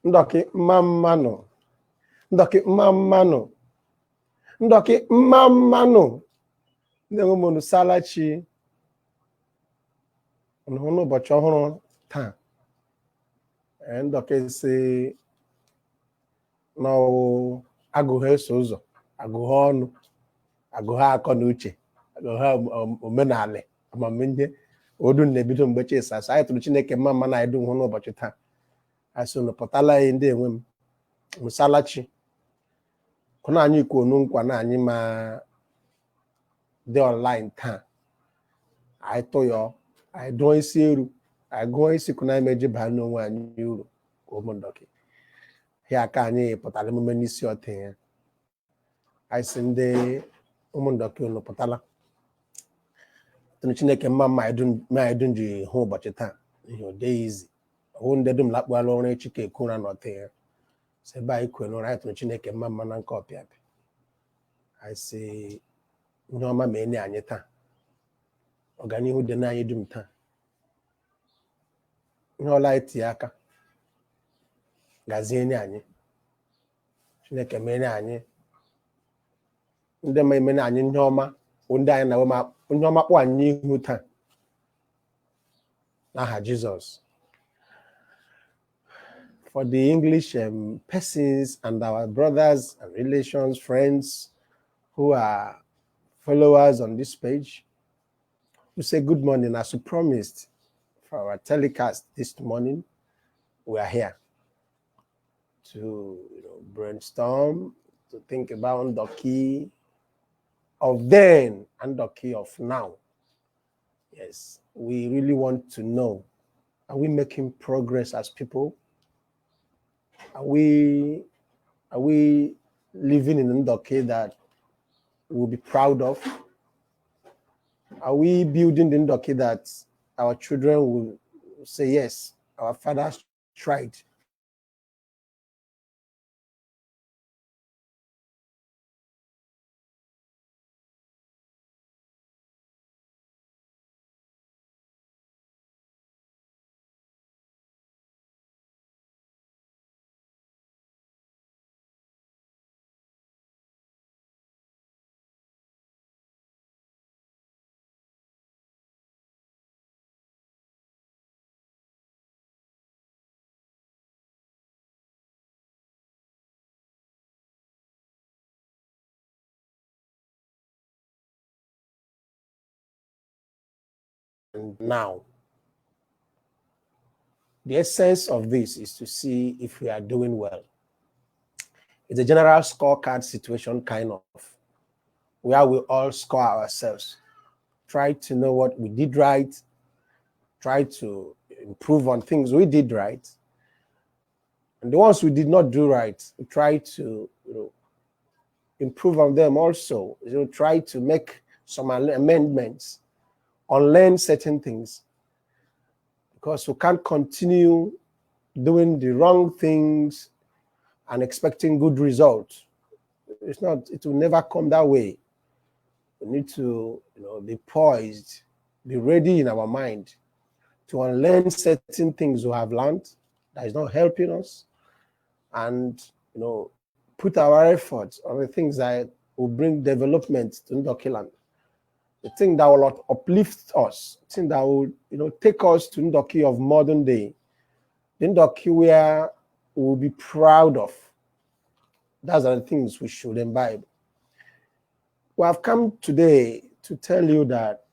Ndoki mamano. Ndoki mamano. Ndoki mamano. Ndengomonu salachi. Nhono ụbọchị ọhụrụ taa. Ndoki si n'ọwụ agụghị eso ụzọ, agụghị ọnụ, agụghị akọ na uche, agụghị omenala, amamihe. Odu na-ebido mgbe chi ịsasa. Anyị tụrụ Chineke mma na edu hụ n'ụbọchị taa. Asị unu pụtala anyị ndị enwe m. Musalachi. Kuna anyị kwuo nkwa na anyị ma dị online taa. Anyị tụyọ, anyị dụọ isi eru, anyị gụọ isi kuna anyị meji baa n'onwe anyị uru ka ụmụ Ndoki. Ya ka anyị pụtara emume n'isi ọtị ya. Anyị sị ndị ụmụ Ndoki unu pụtala. Tụrụ Chineke mma ma edun ji hụ ụbọchị taa. Ihe ọ dịghị izi. Ọwụ ndị dum lakpuala ọrụ echi ka ekwu na n'ọtị ya. Sebe anyị kwere n'ụra anyị tụrụ Chineke mma na nke ọpịapị. Anyị sị ihe ọma ma enye anyị taa. Ọganihu dị n'anyị dum taa. Ihe ọla anyị tinye aka gazie enye anyị. Chineke mere anyị ndị ma emene anyị ihe ọma ndị anyị na-enwe ma ihe ọma kpọ anyị n'ihu taa n'aha Jizọs. For the English persons and our brothers and relations, friends who are followers on this page, we say good morning. As we promised for our telecast this morning, we are here to brainstorm, to think about Ndoki of then and Ndoki of now. Yes, we really want to know, are we making progress as people? Are we living in Ndoki that we'll be proud of? Are we building the Ndoki that our children will say, yes, our fathers tried? And now, the essence of this is to see if we are doing well. It's a general scorecard situation, kind of, where we all score ourselves. Try to know what we did right, try to improve on things we did right, and the ones we did not do right, we try to improve on them also. Try to make some amendments, unlearn certain things, because we can't continue doing the wrong things and expecting good results. It will never come that way. We need to be poised, be ready in our mind to unlearn certain things we have learned that is not helping us, and put our efforts on the things that will bring development to Ndoki land. The thing that will uplift us, the thing that will take us to Ndoki of modern day, the Ndoki where we'll be proud of. Those are the things we should imbibe. We have come today to tell you that,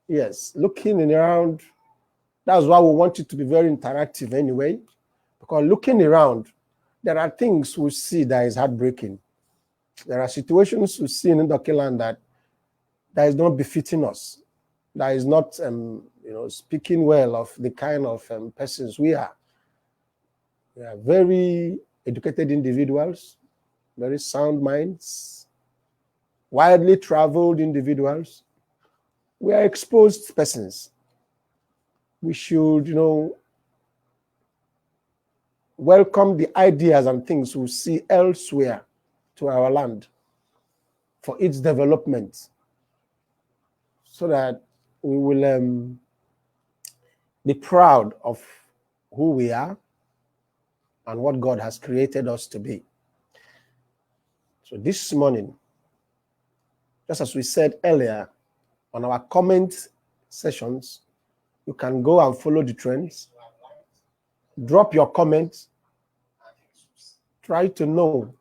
yes, looking around, that's why we want it to be very interactive anyway, because looking around, there are things we see that is heartbreaking. There are situations we see in Ndoki land that is not befitting us, that is not speaking well of the kind of persons we are. We are very educated individuals, very sound minds, widely traveled individuals. We are exposed persons. We should, welcome the ideas and things we see elsewhere to our land for its development, so that we will be proud of who we are, and what God has created us to be. So this morning, just as we said earlier, on our comment sessions, you can go and follow the trends. Drop your comments. Try to know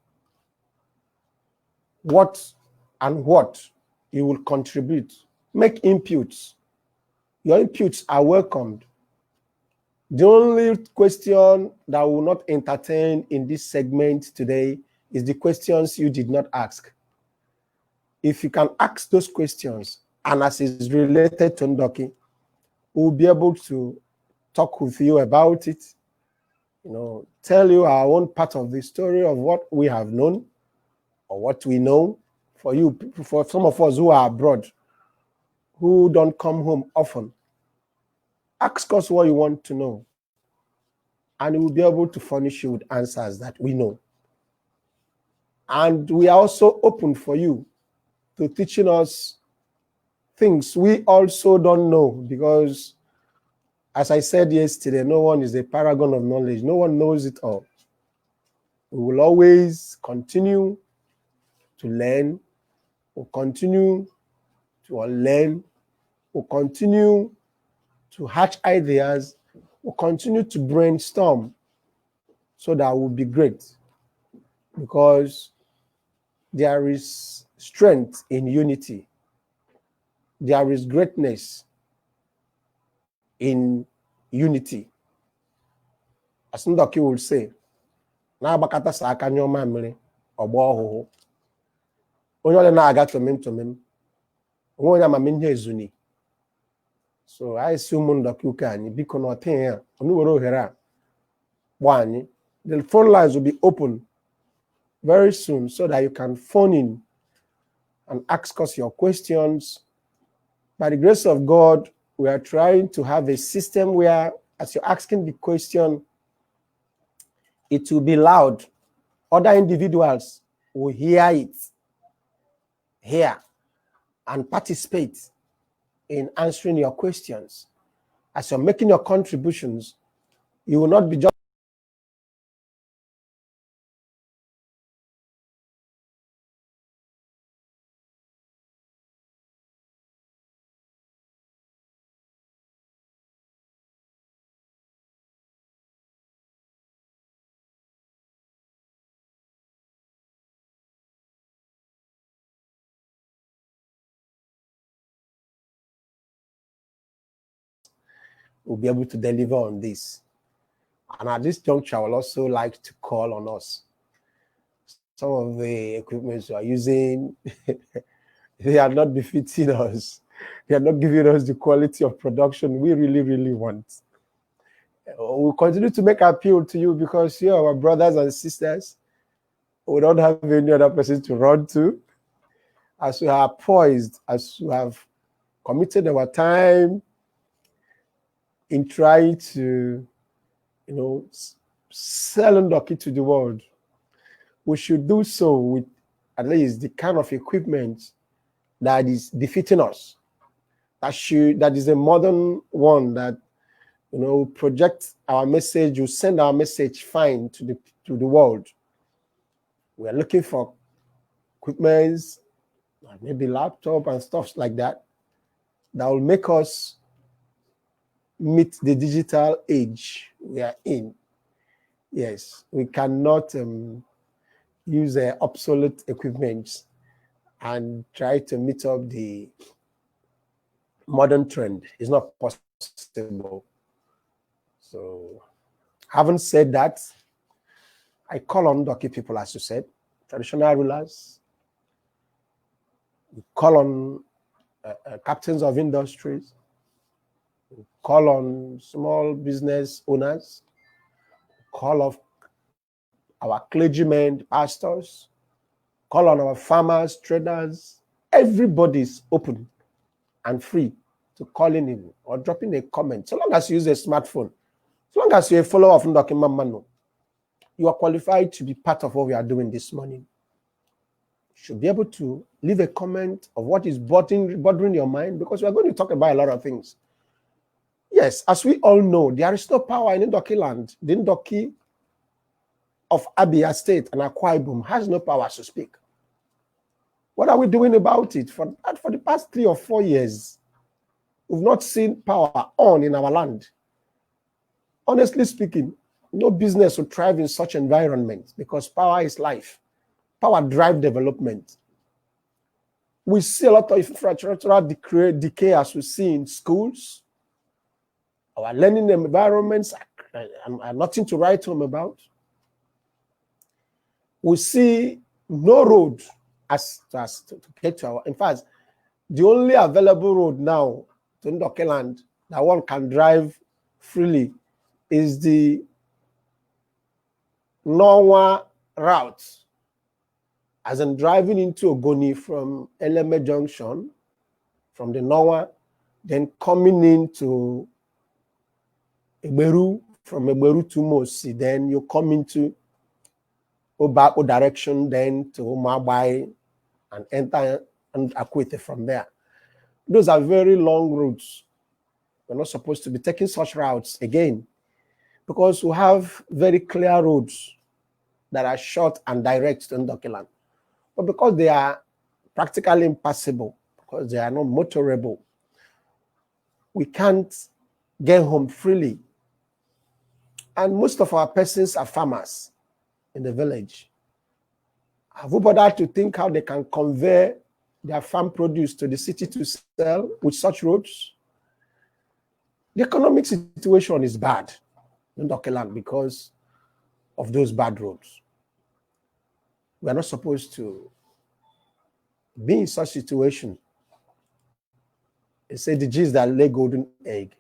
what you will contribute. Make inputs. Your inputs are welcomed. The only question that we will not entertain in this segment today is the questions you did not ask. If you can ask those questions, and as is related to Ndoki, we'll be able to talk with you about it, tell you our own part of the story of what we have known or what we know. For some of us who are abroad, who don't come home often, ask us what you want to know, and we'll be able to furnish you with answers that we know. And we are also open for you to teaching us things we also don't know, because as I said yesterday, no one is a paragon of knowledge. No one knows it all. We will always continue to learn. We'll continue to unlearn. We'll continue to hatch ideas. We'll continue to brainstorm so that we'll be great, because there is strength in unity. There is greatness in unity. As Ndoki will say, na-agbakata sa aka nyụọ mamịrị ọgba ọhụhụ. Onye ọle na-aga tomim onwe onye amami ihe ezuni. So I see ụmụ Ndoki ụka anyị biko na ọtị ya onu were ohere a gba anyị. The phone lines will be open very soon so that you can phone in and ask us your questions. By the grace of God, we are trying to have a system where, as you're asking the question, it will be loud. Other individuals will hear and participate in answering your questions. As you're making your contributions, you will not be just will be able to deliver on this. And at this juncture, I would also like to call on us. Some of the equipments we are using, they are not befitting us. They are not giving us the quality of production we really, really want. We'll continue to make appeal to you because you're our brothers and sisters. We don't have any other person to run to. As we are poised, as we have committed our time in trying to, sell Ndoki to the world, we should do so with at least the kind of equipment that is befitting us. That is a modern one that, project our message, will send our message fine to the world. We are looking for equipment, maybe laptop and stuff like that will make us meet the digital age we are in. Yes, we cannot use obsolete equipment and try to meet up the modern trend. It's not possible. So, having said that, I call on Ndoki people, as you said, traditional rulers. We call on captains of industries. We call on small business owners. Call of our clergymen, pastors. Call on our farmers, traders. Everybody's open and free to calling in or dropping a comment. So long as you use a smartphone, so long as you're a follower of Ndoki Mamano, you are qualified to be part of what we are doing this morning. You should be able to leave a comment of what is bothering your mind, because we are going to talk about a lot of things. Yes, as we all know, there is no power in Ndoki land. The Ndoki of Abia State and Akwa Ibom has no power to speak. What are we doing about it? For the past 3 or 4 years, we've not seen power on in our land. Honestly speaking, no business would thrive in such environments because power is life. Power drives development. We see a lot of infrastructural decay as we see in schools. Our learning environments are nothing to write home about. We see no road to get to our. In fact, the only available road now to Ndoki land that one can drive freely is the Norwa route, as in driving into Ogoni from Eleme Junction, from the Norwa, then coming into Eberu, from Eberu to Mosi, then you come into Obako direction, then to Mabai, and enter and Akwete from there. Those are very long routes. We're not supposed to be taking such routes again, because we have very clear roads that are short and direct to Ndoki land. But because they are practically impassable, because they are not motorable, we can't get home freely. And most of our persons are farmers in the village. Have we bothered to think how they can convey their farm produce to the city to sell with such roads? The economic situation is bad in Ndoki land because of those bad roads. We are not supposed to be in such situation. They say the G's that lay golden egg.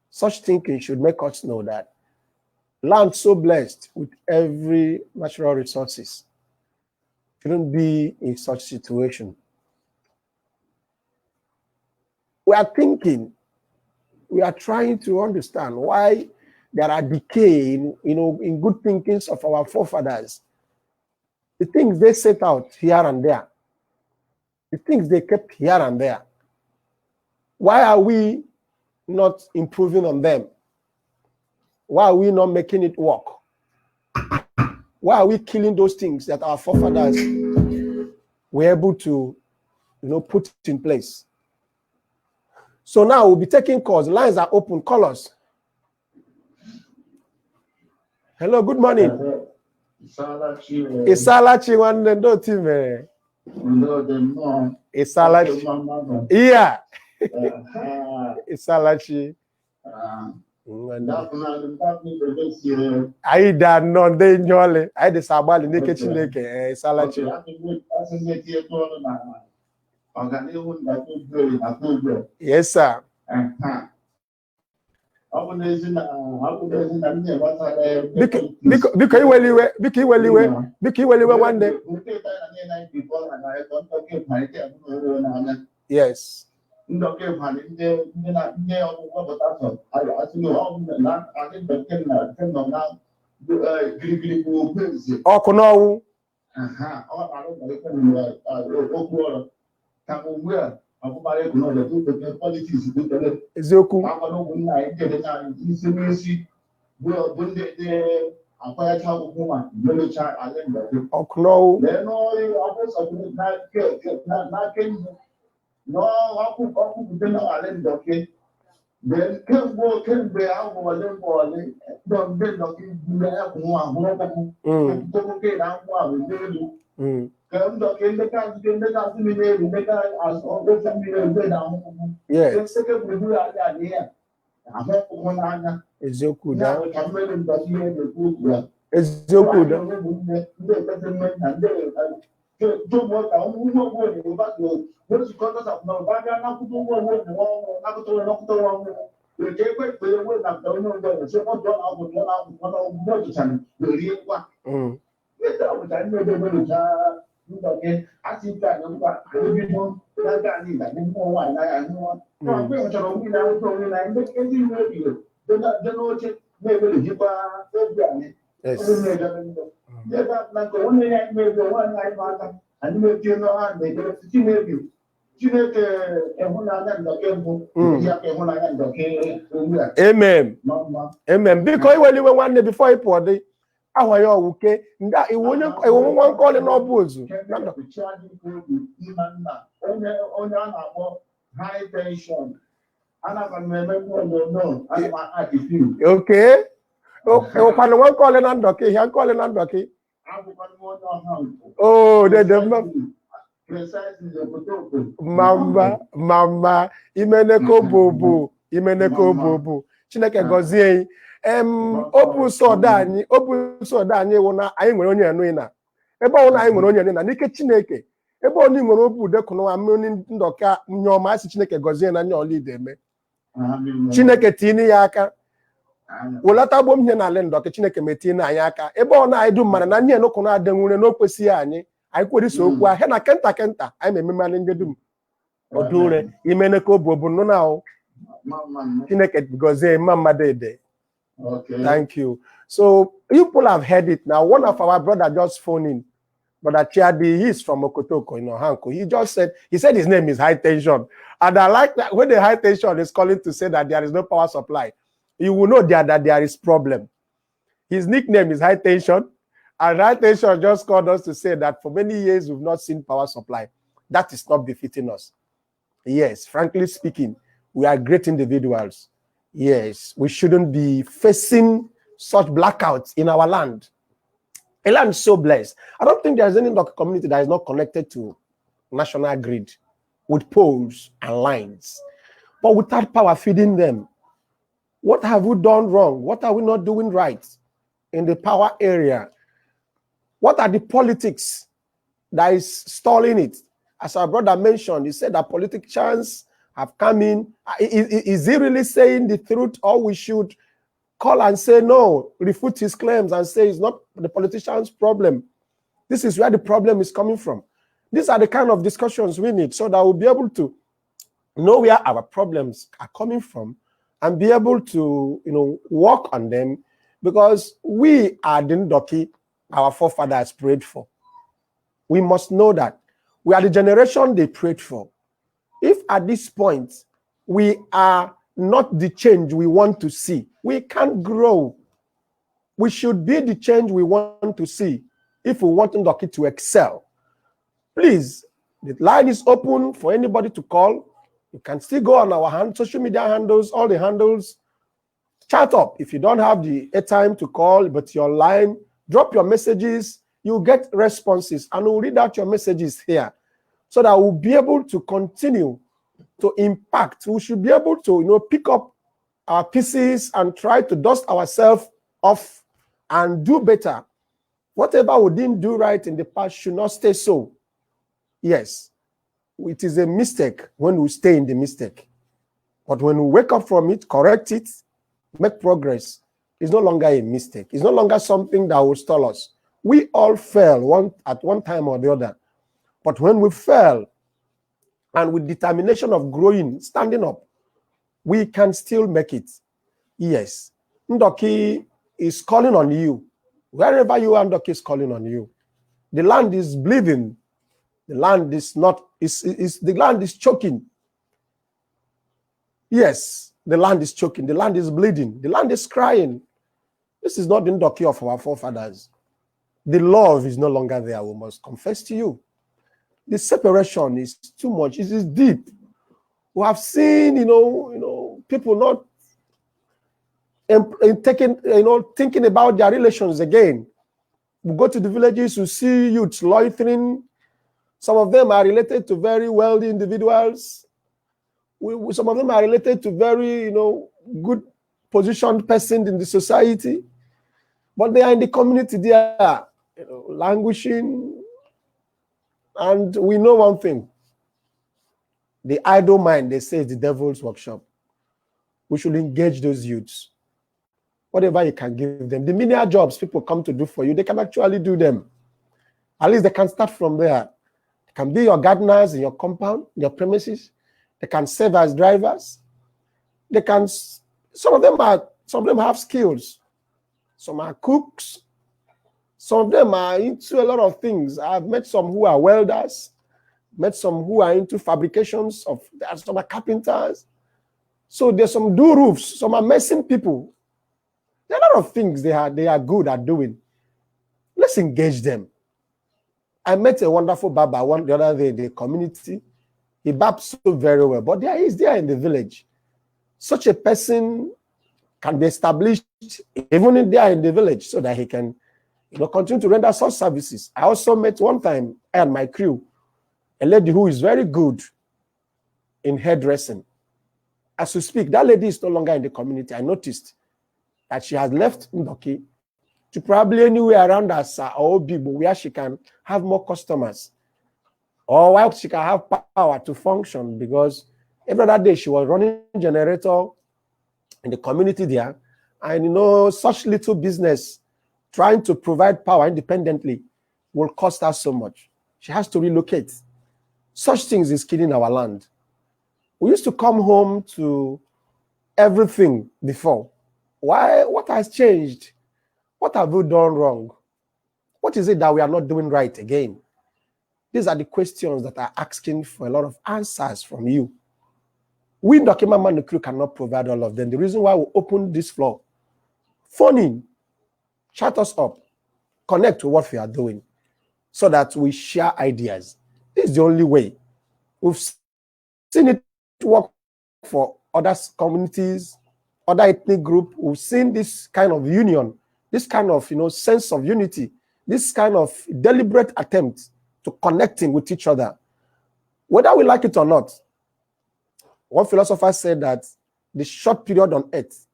Such thinking should make us know that land so blessed with every natural resources shouldn't be in such situation. We are thinking, we are trying to understand why there are decay in good thinkings of our forefathers. The things they set out here and there, the things they kept here and there. Why are we not improving on them? Why are we not making it work? Why are we killing those things that our forefathers were able to, put in place? So now we'll be taking calls. Lines are open. Call us. Hello, good morning. Isalachi one no team. Isalachi. Yeah. Isalachi. I da no de nyole. I de sabali ne kechineke Isalachi. Yes, sir. Because one day. Yes. Amen. Amen. Because when you were one day before you poured Awa ya wuke nga iwonye iwonye call no bozu. High tension. Okay. When one calling Ndoki, he calling Ndoki. Oh, mama, imeneko bobo. Chineke gozie. Open soda anyị wụ na anyị nwere onye enu na. Ebe ọ na anyị nwere onye enu na n'ike Chineke. Ebe ọ ni nwere obu de kono amuni Ndoka nyoma asi Chineke gozie na nya oli deme. Chineke tini ya aka. Wolata bom nye na Ndoki Chineke meti na anyị aka. Ebe ọ na anyị dum mara na nye no kono adenwure no kwesi anyị. Anyị kweri so okwu ahụ na kenta anyị mememane ngedum. Odure imeneko bobo no na o. Chineke gozie mama dede. Okay. Thank you. So you people have heard it now. One of our brother just phoned in. Brother Chiadi, he's from Okotoko in Ohanko. He said his name is High Tension. And I like that when the High Tension is calling to say that there is no power supply, you will know that there is problem. His nickname is High Tension. And High Tension just called us to say that for many years we've not seen power supply. That is not befitting us. Yes, frankly speaking, we are great individuals. Yes, we shouldn't be facing such blackouts in our land. A land so blessed. I don't think there's any local community that is not connected to national grid with poles and lines. But without power feeding them, what have we done wrong? What are we not doing right in the power area? What are the politics that is stalling it? As our brother mentioned, he said that politicians have come in. Is he really saying the truth, or we should call and say no, refute his claims and say it's not the politician's problem? This is where the problem is coming from. These are the kind of discussions we need so that we'll be able to know where our problems are coming from and be able to, work on them, because we are the Ndoki our forefathers prayed for. We must know that we are the generation they prayed for. If at this point we are not the change we want to see, we can't grow. We should be the change we want to see if we want Ndoki to excel. Please, the line is open for anybody to call. You can still go on our social media handles, all the handles. Chat up. If you don't have the airtime to call, but your line, drop your messages. You'll get responses, and we'll read out your messages here, so that we'll be able to continue to impact. We should be able to, pick up our pieces and try to dust ourselves off and do better. Whatever we didn't do right in the past should not stay so. Yes, it is a mistake when we stay in the mistake. But when we wake up from it, correct it, make progress, it's no longer a mistake. It's no longer something that will stall us. We all fail at one time or the other. But when we fail, and with determination of growing, standing up, we can still make it. Yes. Ndoki is calling on you. Wherever you are, Ndoki is calling on you. The land is bleeding. The land is the land is choking. Yes, the land is choking. The land is bleeding. The land is crying. This is not the Ndoki of our forefathers. The love is no longer there, we must confess to you. The separation is too much. It is deep. We have seen, people not thinking about their relations again. We go to the villages, we see youths loitering. Some of them are related to very wealthy individuals. Some of them are related to very, good positioned persons in the society. But they are in the community, they are languishing. And we know one thing. The idle mind, they say, is the devil's workshop. We should engage those youths. Whatever you can give them. The menial jobs people come to do for you, they can actually do them. At least they can start from there. They can be your gardeners in your compound, in your premises. They can serve as drivers. They can, some of them have skills. Some are cooks. Some of them are into a lot of things. I've met some who are welders, met some who are into fabrications some are carpenters. So there's some do roofs, some are mason people. There are a lot of things they are good at doing. let's engage them. I met a wonderful barber the other day in the community. He barbs so very well, but there is there in the village. Such a person can be established even there in the village so that he can, continue to render such services. I also met one time, I and my crew, a lady who is very good in hairdressing. As we speak, that lady is no longer in the community. I noticed that she has left Ndoki to probably anywhere around Asa or Obibo where she can have more customers or where she can have power to function, because every other day she was running a generator in the community there. And such little business trying to provide power independently will cost her so much. She has to relocate. Such things is killing our land. We used to come home to everything before. Why? What has changed? What have we done wrong? What is it that we are not doing right again? These are the questions that are asking for a lot of answers from you. We, Ndoki Mama and the crew, cannot provide all of them. The reason why we open this floor, phone in, chat us up, connect to what we are doing so that we share ideas. This is the only way. We've seen it work for other communities, other ethnic groups. We've seen this kind of union, this kind of sense of unity, this kind of deliberate attempt to connecting with each other. Whether we like it or not, one philosopher said that the short period on earth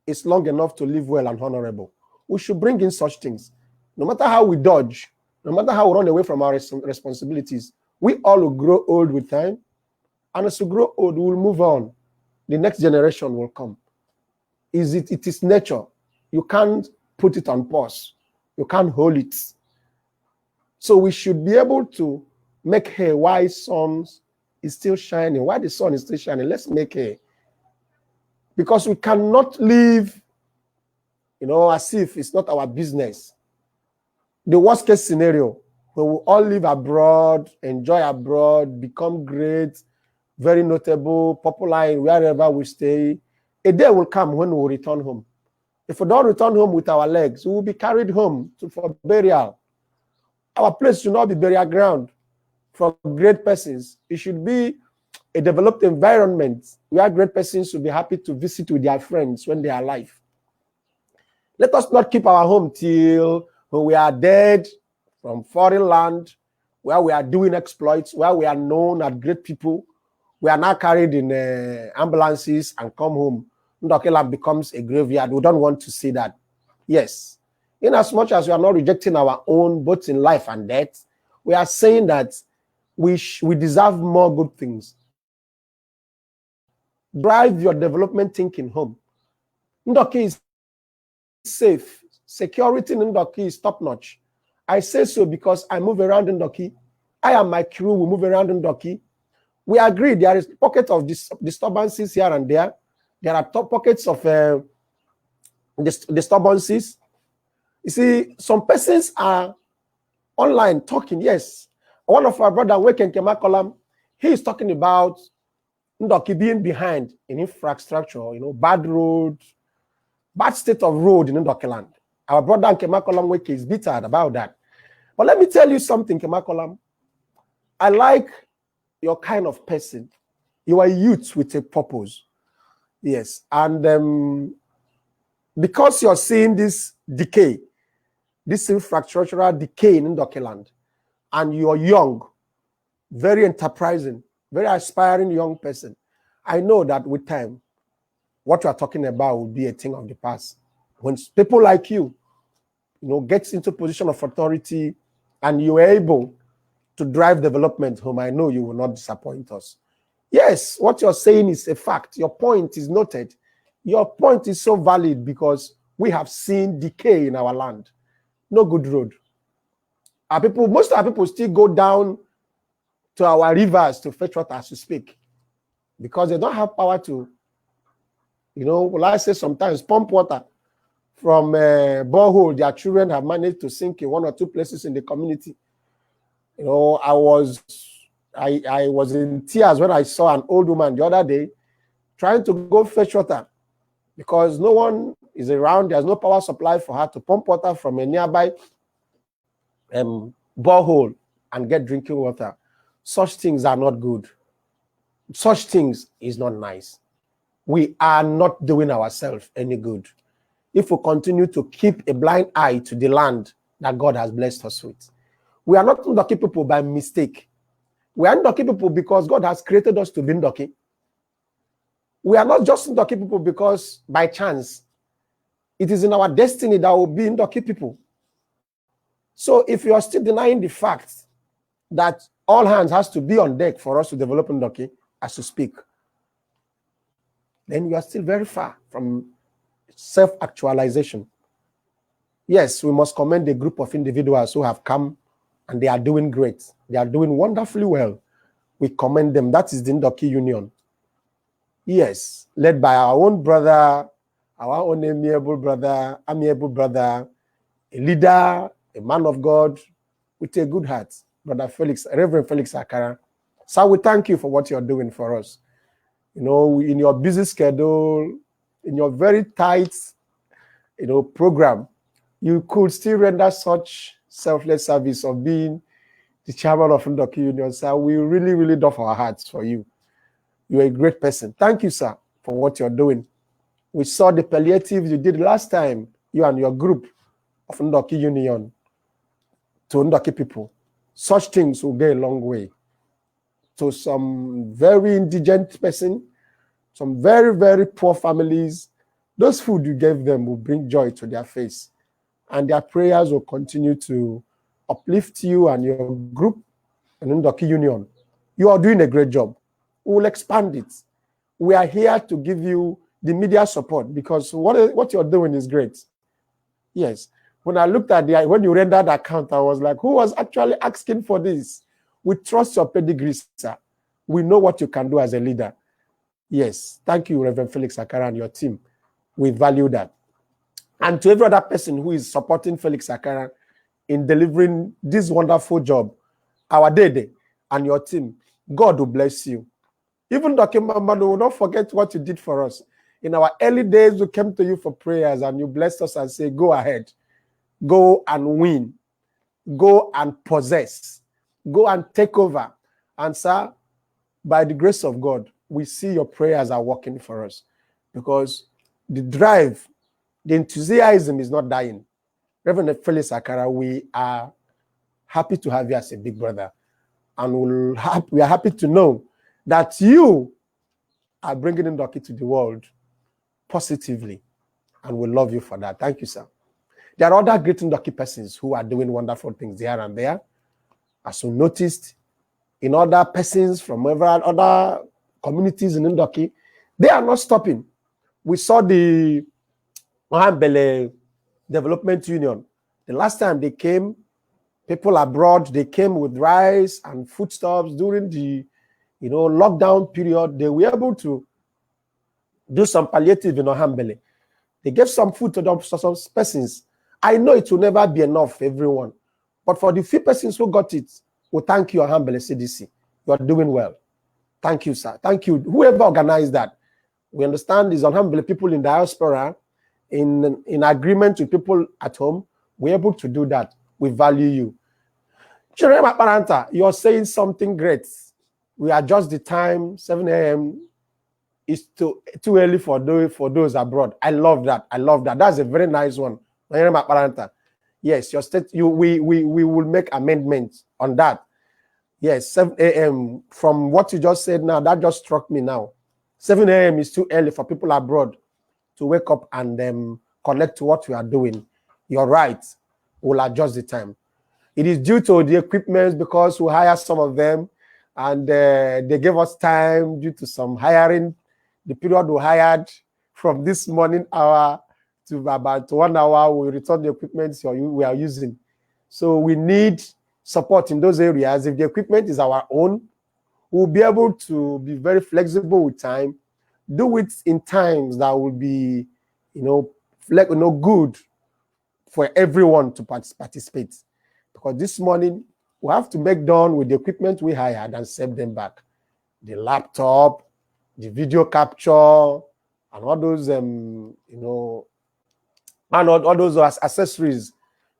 is long enough to live well and honorable. We should bring in such things. No matter how we dodge, no matter how we run away from our responsibilities, we all will grow old with time. And as we grow old, we will move on. The next generation will come. It is nature. You can't put it on pause. You can't hold it. So we should be able to make hay while sun is still shining. While the sun is still shining, let's make hay. Because we cannot live, as if it's not our business. The worst case scenario, when we all live abroad, enjoy abroad, become great, very notable, popular in wherever we stay, a day will come when we return home. If we don't return home with our legs, we will be carried home for burial. Our place should not be burial ground for great persons. It should be a developed environment where great persons should be happy to visit with their friends when they are alive. Let us not keep our home till when we are dead from foreign land, where we are doing exploits, where we are known as great people. We are now carried in ambulances and come home. Ndoki land becomes a graveyard. We don't want to see that. Yes. In as much as we are not rejecting our own, both in life and death, we are saying that we deserve more good things. Drive your development thinking home. Ndoki is safe. Security in Ndoki is top-notch. I say so because I move around in Ndoki. I and my crew will move around in Ndoki. We agree there is pockets of disturbances here and there. There are pockets of disturbances. You see, some persons are online talking. Yes. One of our brother, Weken Kemakolam, he is talking about Ndoki being behind in infrastructure, bad road, bad state of road in Ndoki land. Our brother Kemakolam Weke is bitter about that. But let me tell you something, Kemakolam. I like your kind of person. You are youth with a purpose. Yes. And because you're seeing this decay, this infrastructural decay in Ndoki land, and you're young, very enterprising, very aspiring young person, I know that with time, what you are talking about will be a thing of the past. When people like you, gets into position of authority and you're able to drive development home, I know you will not disappoint us. Yes, what you're saying is a fact. Your point is noted. Your point is so valid because we have seen decay in our land. No good road. Most of our people still go down to our rivers to fetch water as we speak because they don't have power to, will I say sometimes, pump water from borehole. Their children have managed to sink in one or two places in the community. I was in tears when I saw an old woman the other day trying to go fetch water because no one is around. There's no power supply for her to pump water from a nearby borehole and get drinking water. Such things are not good. Such things is not nice. We are not doing ourselves any good if we continue to keep a blind eye to the land that God has blessed us with. We are not Ndoki people by mistake. We are Ndoki people because God has created us to be Ndoki. We are not just Ndoki people because by chance. It is in our destiny that we'll be Ndoki people. So if you are still denying the fact that all hands has to be on deck for us to develop Ndoki as we speak, then you are still very far from self-actualization. Yes, we must commend a group of individuals who have come and they are doing great. They are doing wonderfully well. We commend them. That is the Ndoki Union. Yes, led by our own brother, our own amiable brother, a leader, a man of God with a good heart, Brother Felix, Reverend Felix Akara. So we thank you for what you're doing for us. You know, in your busy schedule, in your very tight, program, you could still render such selfless service of being the chairman of Ndoki Union. So we really, really doff our hearts for you. You're a great person. Thank you, sir, for what you're doing. We saw the palliatives you did last time, you and your group of Ndoki Union, to Ndoki people. Such things will go a long way. To some very indigent person, some very, very poor families, those food you gave them will bring joy to their face. And their prayers will continue to uplift you and your group and Ndoki Union. You are doing a great job. We will expand it. We are here to give you the media support because what you're doing is great. Yes. When I looked at when you rendered the account, I was like, who was actually asking for this? We trust your pedigree, sir. We know what you can do as a leader. Yes. Thank you, Reverend Felix Akara and your team. We value that. And to every other person who is supporting Felix Akara in delivering this wonderful job, our Dede and your team, God will bless you. Even Dr. Mamadu will not forget what you did for us. In our early days, we came to you for prayers and you blessed us and say, go ahead, go and win, go and possess, go and take over. And sir, by the grace of God, we see your prayers are working for us because the drive, the enthusiasm is not dying. Reverend Felix Akara, we are happy to have you as a big brother. And we are happy to know that you are bringing Ndoki to the world positively. And we love you for that. Thank you, sir. There are other great Ndoki persons who are doing wonderful things here and there. As we noticed, in other persons from other communities in Ndoki, they are not stopping. We saw the Ohambele Development Union. The last time they came, people abroad, they came with rice and foodstuffs during the lockdown period. They were able to do some palliative in Ohambele. They gave some food to some persons. I know it will never be enough for everyone, but for the few persons who got it, we thank you, Ohambele CDC. You are doing well. Thank you, sir. Thank you. Whoever organized that. We understand these Ohambele people in diaspora, in agreement with people at home, we're able to do that. We value you. Jeremiah Paranta, you're saying something great. We adjust the time, 7 a.m. is too early for those abroad. I love that. I love that. That's a very nice one. Jeremiah Paranta. Yes, we will make amendments on that. Yes, 7 a.m. From what you just said now, that just struck me now. 7 a.m. is too early for people abroad to wake up and connect to what we are doing. You're right. We'll adjust the time. It is due to the equipment because we hire some of them and they gave us time due to some hiring. The period we hired from this morning hour to about 1 hour, we return the equipment we are using. So we need support in those areas. If the equipment is our own, we'll be able to be very flexible with time, do it in times that will be, good for everyone to participate. Because this morning, we have to make done with the equipment we hired and send them back. The laptop, the video capture, and all those, and all those accessories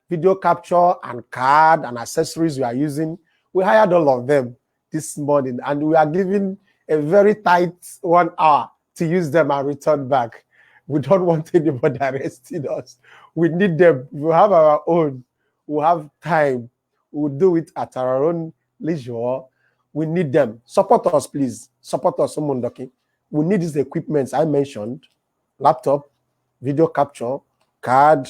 video capture and card and accessories we are using. We hired all of them this morning, and we are given a very tight 1 hour to use them and return back. We don't want anybody arresting us. We need them. We have our own. We have time. We'll do it at our own leisure. We need them. Support us, please. Support us, Ndoki. We need these equipments I mentioned: laptop, video capture, card,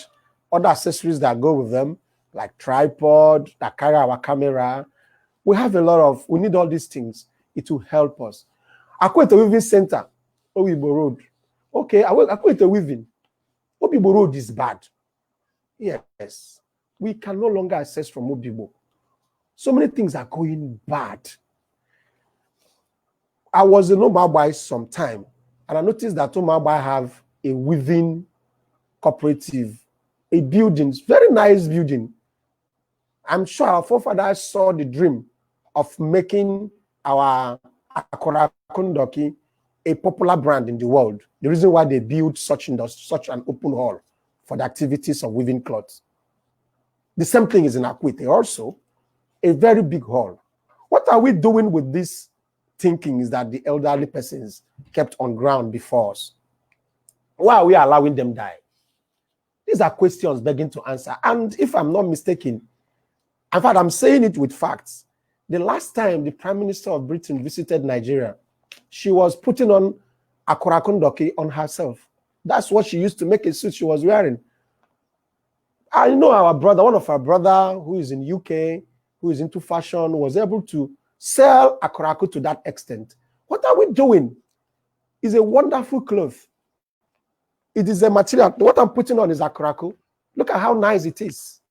other accessories that go with them, like tripod that carry our camera. We have a lot of, we need all these things. It will help us. Akwete Weaving Center, Obibo Road. Okay, Akwete Weaving. Obibo Road is bad. Yes, we can no longer access from Obibo. So many things are going bad. I was in Omabai sometime, and I noticed that Omabai have a weaving cooperative, a building, very nice building. I'm sure our forefathers saw the dream of making our Ndoki a popular brand in the world. The reason why they built such an open hall for the activities of weaving cloths. The same thing is in Akwete also, a very big hall. What are we doing with this thinking is that the elderly persons kept on ground before us? Why are we allowing them die? These are questions begging to answer. And if I'm not mistaken, in fact, I'm saying it with facts. The last time the Prime Minister of Britain visited Nigeria, she was putting on Ndoki on herself. That's what she used to make a suit she was wearing. I know our brother, one of our brother who is in UK, who is into fashion, was able to sell Akoraku to that extent. What are we doing? It's a wonderful cloth. It is a material. What I'm putting on is Akoraku. Look at how nice it is.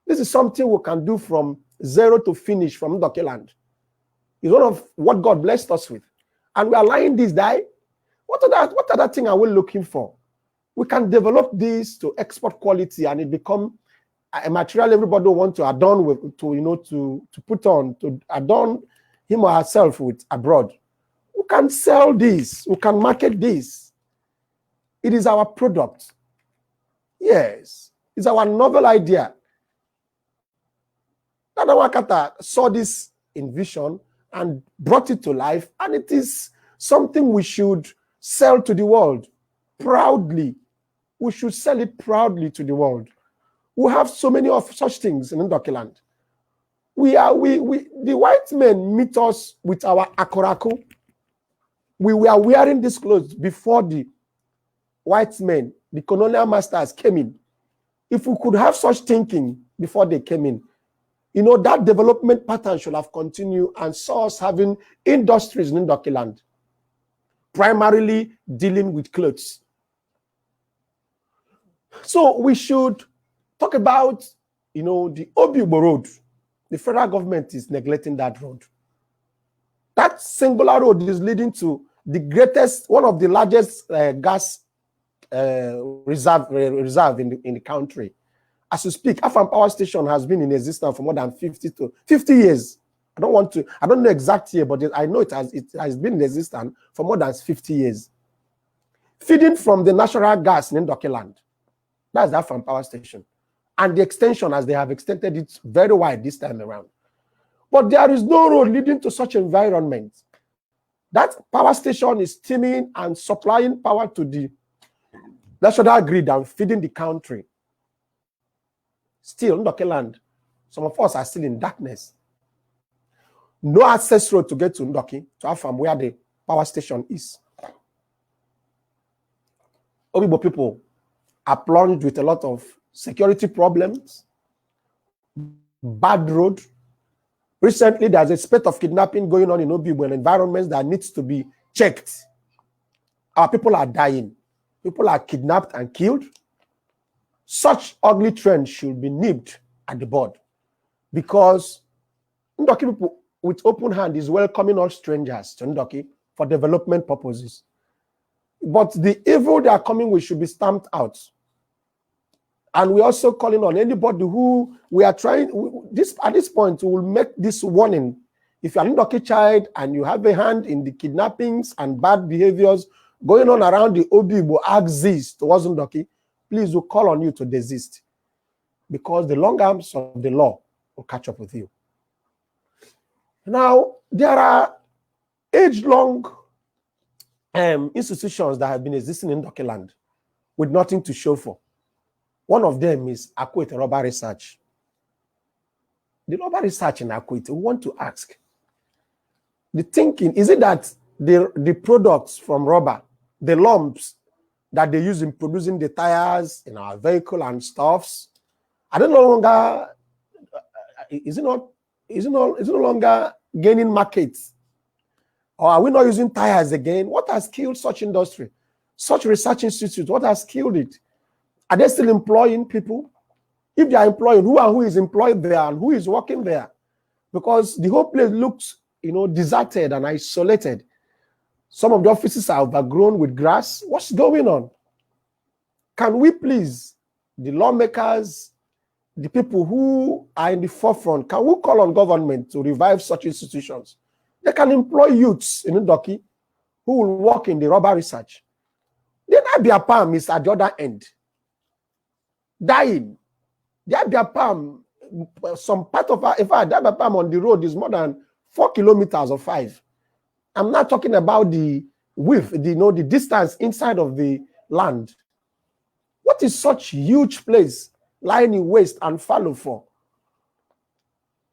This is something we can do from zero to finish from Ndoki land. It's one of what God blessed us with. And we are lying this die. What other thing are we looking for? We can develop this to export quality and it become a material everybody want to adorn with, to put on, to adorn him or herself with abroad. We can sell this. We can market this. It is our product. Yes. It's our novel idea. Nana Wakata saw this in vision and brought it to life, and it is something we should sell to the world proudly. We should sell it proudly to the world. We have so many of such things in Ndoki land. The white men meet us with our Akoraku. We were wearing these clothes before the white men, the colonial masters, came in. If we could have such thinking before they came in, that development pattern should have continued and saw us having industries in Ndoki land, primarily dealing with clothes. So we should talk about, the Obibo Road. The federal government is neglecting that road. That singular road is leading to the greatest, one of the largest gas reserve in the country. As we speak, Afam Power Station has been in existence for more than 50 years. I don't know exact year, but I know it has been in existence for more than 50 years. Feeding from the natural gas in Ndoki land. That's the Afam Power Station. And the extension, as they have extended it very wide this time around. But there is no road leading to such environment. That power station is steaming and supplying power to the national grid and feeding the country. Still, Ndoki land, some of us are still in darkness. No access road to get to Ndoki, to Afam, where the power station is. Obibo people are plunged with a lot of security problems, bad road. Recently, there's a spate of kidnapping going on in Obibo, an environment that needs to be checked. Our people are dying. People are kidnapped and killed. Such ugly trends should be nipped at the bud, because Ndoki people with open hand is welcoming all strangers to Ndoki for development purposes. But the evil they are coming with should be stamped out. And we're also calling on anybody who we are trying, at this point, we will make this warning. If you're an Ndoki child and you have a hand in the kidnappings and bad behaviors going on around the Obibo axis towards Ndoki, please, we'll call on you to desist. because the long arms of the law will catch up with you. Now, there are age-long institutions that have been existing in Ndoki land with nothing to show for. One of them is Akwete Rubber Research. The rubber research in Akwete, we want to ask, the thinking, is it that the products from rubber, the lumps that they use in producing the tires in our vehicle and stuffs, are they no longer, is it no longer gaining markets? Or are we not using tires again? What has killed such industry, such research institutes? What has killed it? Are they still employing people? If they are employing, who and who is employed there and who is working there? Because the whole place looks, deserted and isolated. Some of the offices are overgrown with grass. What's going on? Can we please, the lawmakers, the people who are in the forefront, can we call on government to revive such institutions? They can employ youths in Ndoki who will work in the rubber research. Then Abia Palm is at the other end, dying. The Abia Palm, some part of our, in fact, the Abia Palm on the road is more than 4 kilometers or 5. I'm not talking about the width, the distance inside of the land. What is such huge place lying in waste and fallow for?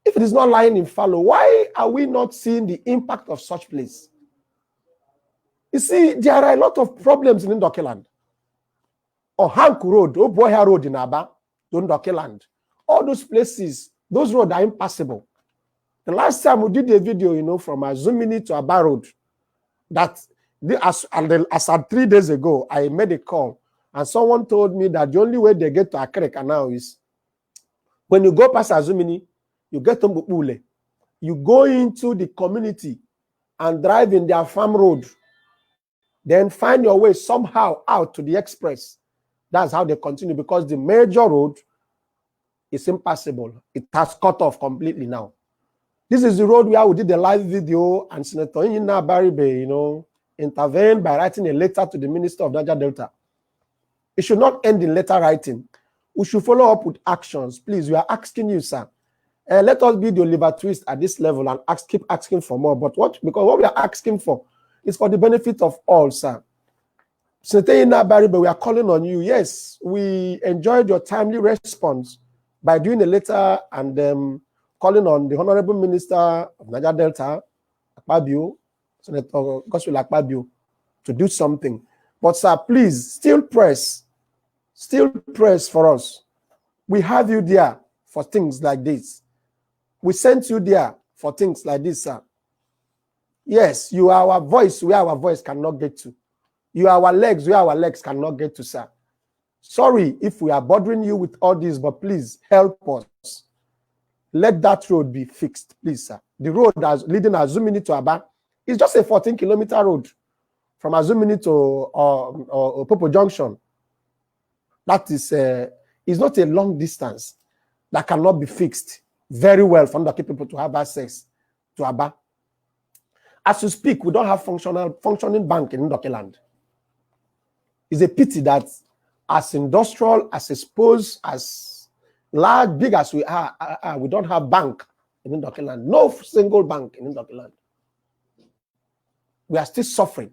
If it is not lying in fallow, why are we not seeing the impact of such place? You see, there are a lot of problems in Ndoki land. Or Hanku Road, Oboya Road in Aba, Ndoki land. All those places, those roads are impassable. The last time we did a video, from Azumini to Aba Road, that as at 3 days ago, I made a call, and someone told me that the only way they get to Akreka now is when you go past Azumini, you get to Mbupule, you go into the community and drive in their farm road, then find your way somehow out to the express. That's how they continue, because the major road is impassable. It has cut off completely now. This is the road where we did the live video, and Senator Inyina Baribe, intervened by writing a letter to the Minister of Niger Delta. It should not end in letter writing. We should follow up with actions. Please, we are asking you, sir. Let us be the Oliver Twist at this level and keep asking for more. Because what we are asking for is for the benefit of all, sir. Senator Inyina Baribe, we are calling on you. Yes, we enjoyed your timely response by doing a letter and calling on the Honorable Minister of Niger Delta, Akpabio, Senator Godswill Akpabio, to do something. But sir, please, still press for us. We have you there for things like this. We sent you there for things like this, sir. Yes, you are our voice where our voice cannot get to. You are our legs where our legs cannot get to, sir. Sorry if we are bothering you with all this, but please help us. Let that road be fixed, please, sir. The road that's leading Azumini to Aba is just a 14-kilometer road from Azumini to Popo Junction. That is not a long distance that cannot be fixed very well for Ndoki people to have access to Aba. As you speak, we don't have functioning bank in Ndoki land. It's a pity that as industrial, as exposed, as large, big as we are, we don't have bank in Ndoki land. No single bank in Ndoki land. We are still suffering.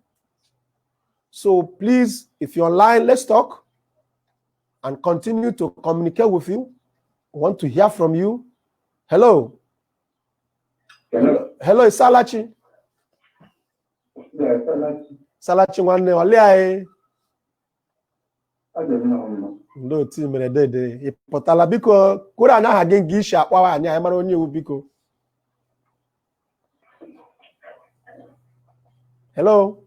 So please, if you're online, let's talk and continue to communicate with you. I want to hear from you. Hello. Hello. Hello, Salachi. Yeah, Salachi. Salachi nwanne ole I don't know. ndo ti mere dede ipotala biko kwuru anya ha gị nke ishi akpawa anya ya mara onye iwu biko. Hello.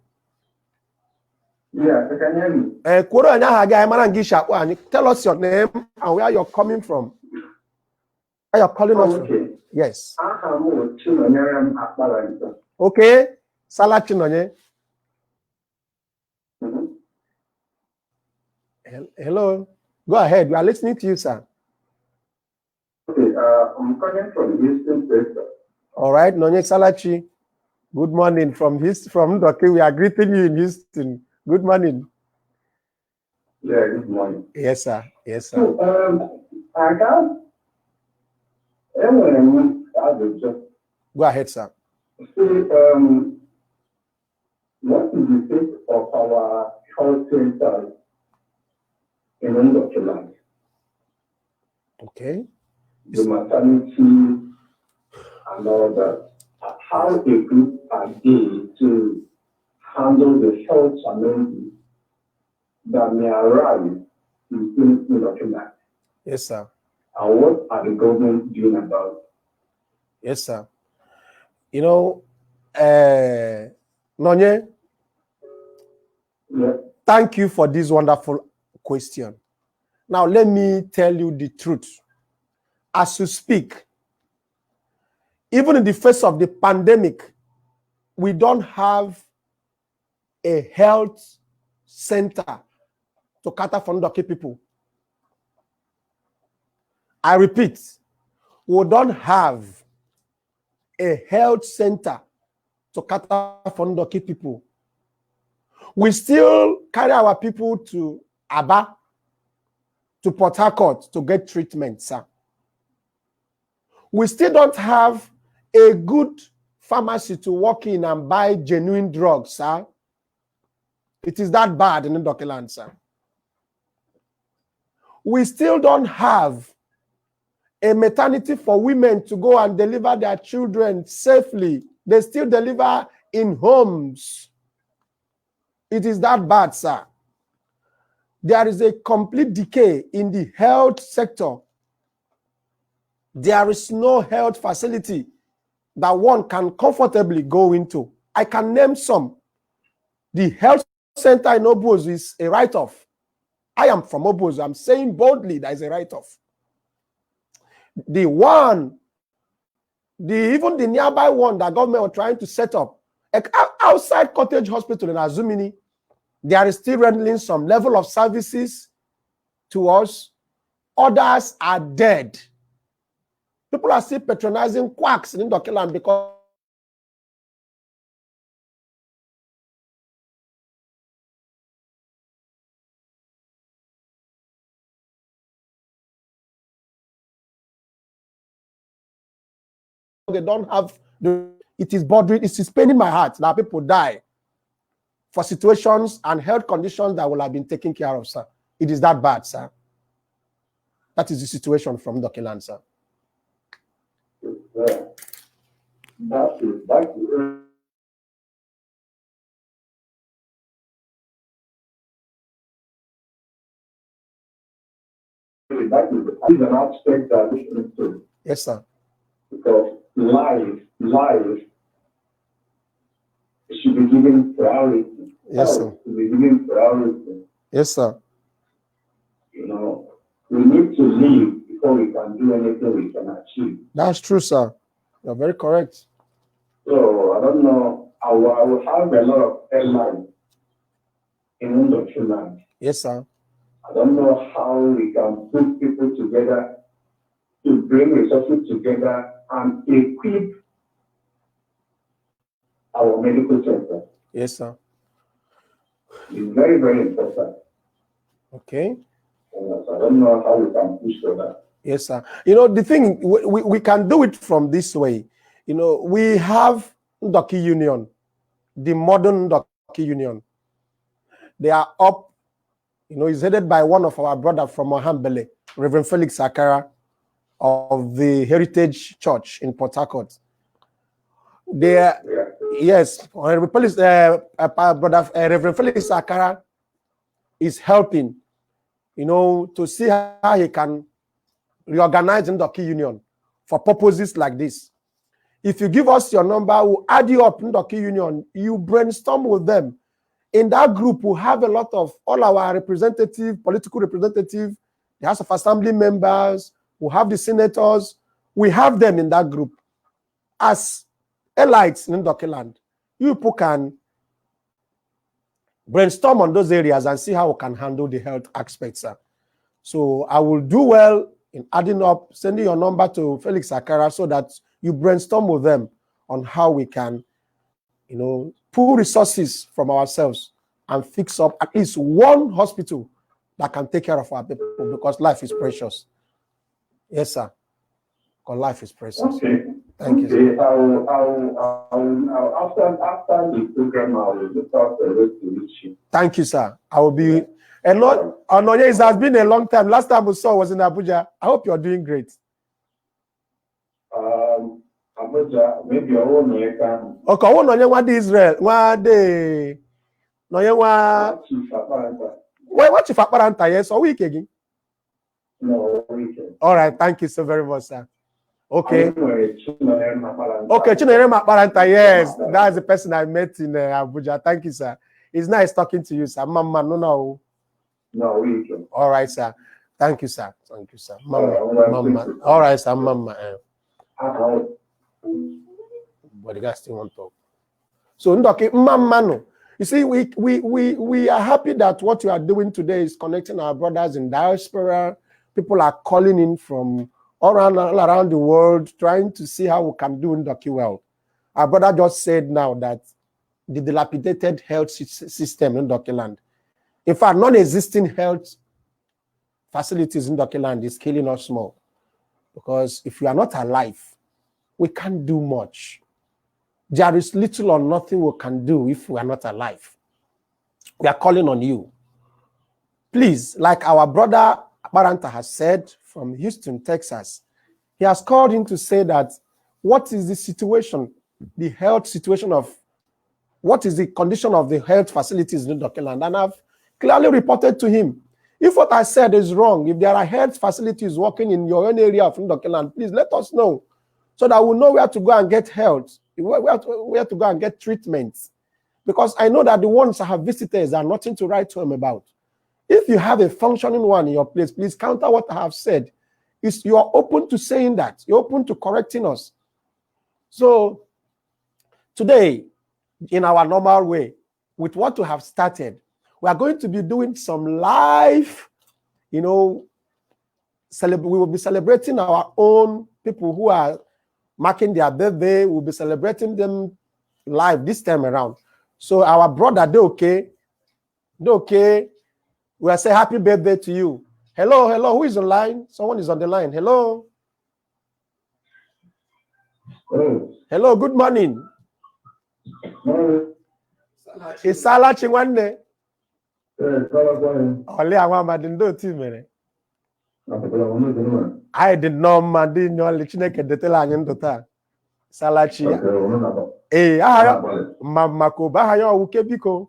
Yeah, I can hear you. Kwuru anya ha gị mara nke ishi akpawa anya. Tell us your name and where you're coming from. Where you're calling us from. Yes. Okay. Salachi Chinonye. Hello. Go ahead. We are listening to you, sir. Okay, I'm calling from Houston, Texas. All right, Nonye Salachi. Good morning from Ndoki. We are greeting you in Houston. Good morning. Yeah, good morning. Yes, sir. Yes, sir. So, I can't. Anyway, I will just Go ahead, sir. see, what is the state of our health centers in Ndoki land? Okay. The maternity and all that. How equipped are they to handle the health challenges that may arise in Ndoki land? Yes, sir. And what are the government doing about it? Yes, sir. You know, Nonye, Yeah. thank you for this wonderful question. Now, let me tell you the truth. As you speak, even in the face of the pandemic, we don't have a health center to cater for Ndoki people. I repeat, we don't have a health center to cater for Ndoki people. We still carry our people to Aba, to Port Harcourt to get treatment, sir. We still don't have a good pharmacy to walk in and buy genuine drugs, sir. It is that bad in Ndoki land, sir. We still don't have a maternity for women to go and deliver their children safely. They still deliver in homes. It is that bad, sir. There is a complete decay in the health sector. There is no health facility that one can comfortably go into. I can name some. The health center in Oboz is a write-off. I am from Oboz. I'm saying boldly that is a write-off. Even the nearby one that government was trying to set up, like outside Cottage Hospital in Azumini, there is still rendering some level of services to us. Others are dead. People are still patronizing quacks in Ndoki land because they don't have it is bothering, it is paining my heart that people die for situations and health conditions that will have been taken care of, sir. It is that bad, sir. That is the situation from Ndoki land, sir. That is an aspect that we should do. Yes, sir. Because life should be given priority. Yes, sir. Should be given priority. Yes, sir. You know, we need to live before we can do anything we can achieve. That's true, sir. You're very correct. So I don't know. I will have a lot of airlines in Ndoki land. Yes, sir. I don't know how we can put people together to bring resources together and equip our medical center. Yes, sir. It's very, very important. Okay. So I don't know how we can push for that. Yes, sir. You know, the thing, we can do it from this way. You know, we have Ndoki Union, the modern Ndoki Union. They are up, you know, it's headed by one of our brothers from Ohambele, Reverend Felix Akara of the Heritage Church in Port Harcourt. They are, yes, Reverend Felix Akara is helping, you know, to see how he can reorganize Ndoki Union for purposes like this. If you give us your number, we'll add you up in Ndoki Union. You brainstorm with them. In that group, we have a lot of all our representative, political representative, the House of Assembly members, we have the senators. We have them in that group as elites in Ndoki land. You people can brainstorm on those areas and see how we can handle the health aspects, sir. So I will do well in adding up, sending your number to Felix Akara so that you brainstorm with them on how we can, you know, pull resources from ourselves and fix up at least one hospital that can take care of our people because life is precious. Yes, sir. Because life is precious. Okay. Thank you, sir. Okay. After the program, I will look out the way to reach you. Thank you, sir. I will be. And not, oh no, it has been a long time. Last time we saw was in Abuja. I hope you're doing great. Abuja, maybe your own American. Okay, I want to know what Israel. What day? No, you want. What if Aparanta? Yes, or week again? No, weekend. All right. Thank you so very much, sir. Okay. Okay, Okay, Chinonye Aparanta. Yes, that's the person I met in Abuja. Thank you, sir. It's nice talking to you, sir. Mama, no. No, weekend. All right, sir. Thank you, sir. Thank you, sir. Mama. Mama. All right, sir. Mama. But the guy still want to talk. So, Ndoki, Mama, no. You see, we are happy that what you are doing today is connecting our brothers in diaspora. People are calling in from all around the world, trying to see how we can do Ndoki well. Our brother just said now that the dilapidated health system in Ndoki land, in fact, non-existing health facilities in Ndoki land is killing us more. Because if we are not alive, we can't do much. There is little or nothing we can do if we are not alive. We are calling on you. Please, like our brother Baranta has said from Houston, Texas, he has called in to say that what is the situation, the health situation of, what is the condition of the health facilities in Ndoki land? And I've clearly reported to him, if what I said is wrong, if there are health facilities working in your own area of Ndoki land, please let us know so that we'll know where to go and get health, where to go and get treatments. Because I know that the ones I have visitors are nothing to write home about. If you have a functioning one in your place, please counter what I have said. You are open to saying that. You're open to correcting us. So today, in our normal way, with what we have started, we are going to be doing some live, we will be celebrating our own people who are marking their birthday. We'll be celebrating them live this time around. So our brother, they okay. We'll say happy birthday to you. Hello, who is online? Someone is on the line. Hello. Hello, good morning. It's Salah Chingwande. Ole Awamadindo Timere. I did not madin your lichineke detela anyndota. Salachi. Mama ko ba hayo uke biko.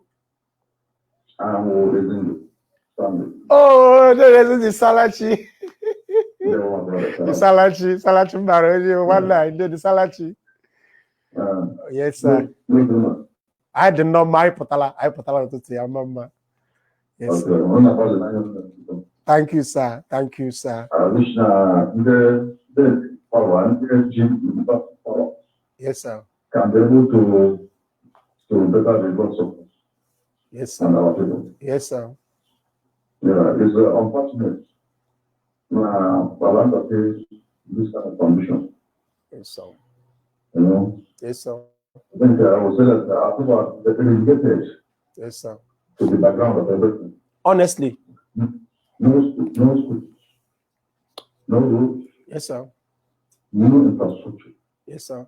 Oh, there is the Salachi. The Salachi Mbaroji, one night, the Salachi. Yes, sir. I did not my potala. I potala to say, Mama. Yes. Thank you, sir. Thank you, sir. Yes, sir. Can be able to better the results of yes, and our people. Yes, sir. Yeah, it's unfortunate. Balanda face this kind of condition. Yes, sir. You know? Yes, sir. I think I would say that our people are dedicated. Yes, sir. To the background of everything. Honestly. No school. No roads. Yes, sir. No infrastructure. Yes, sir.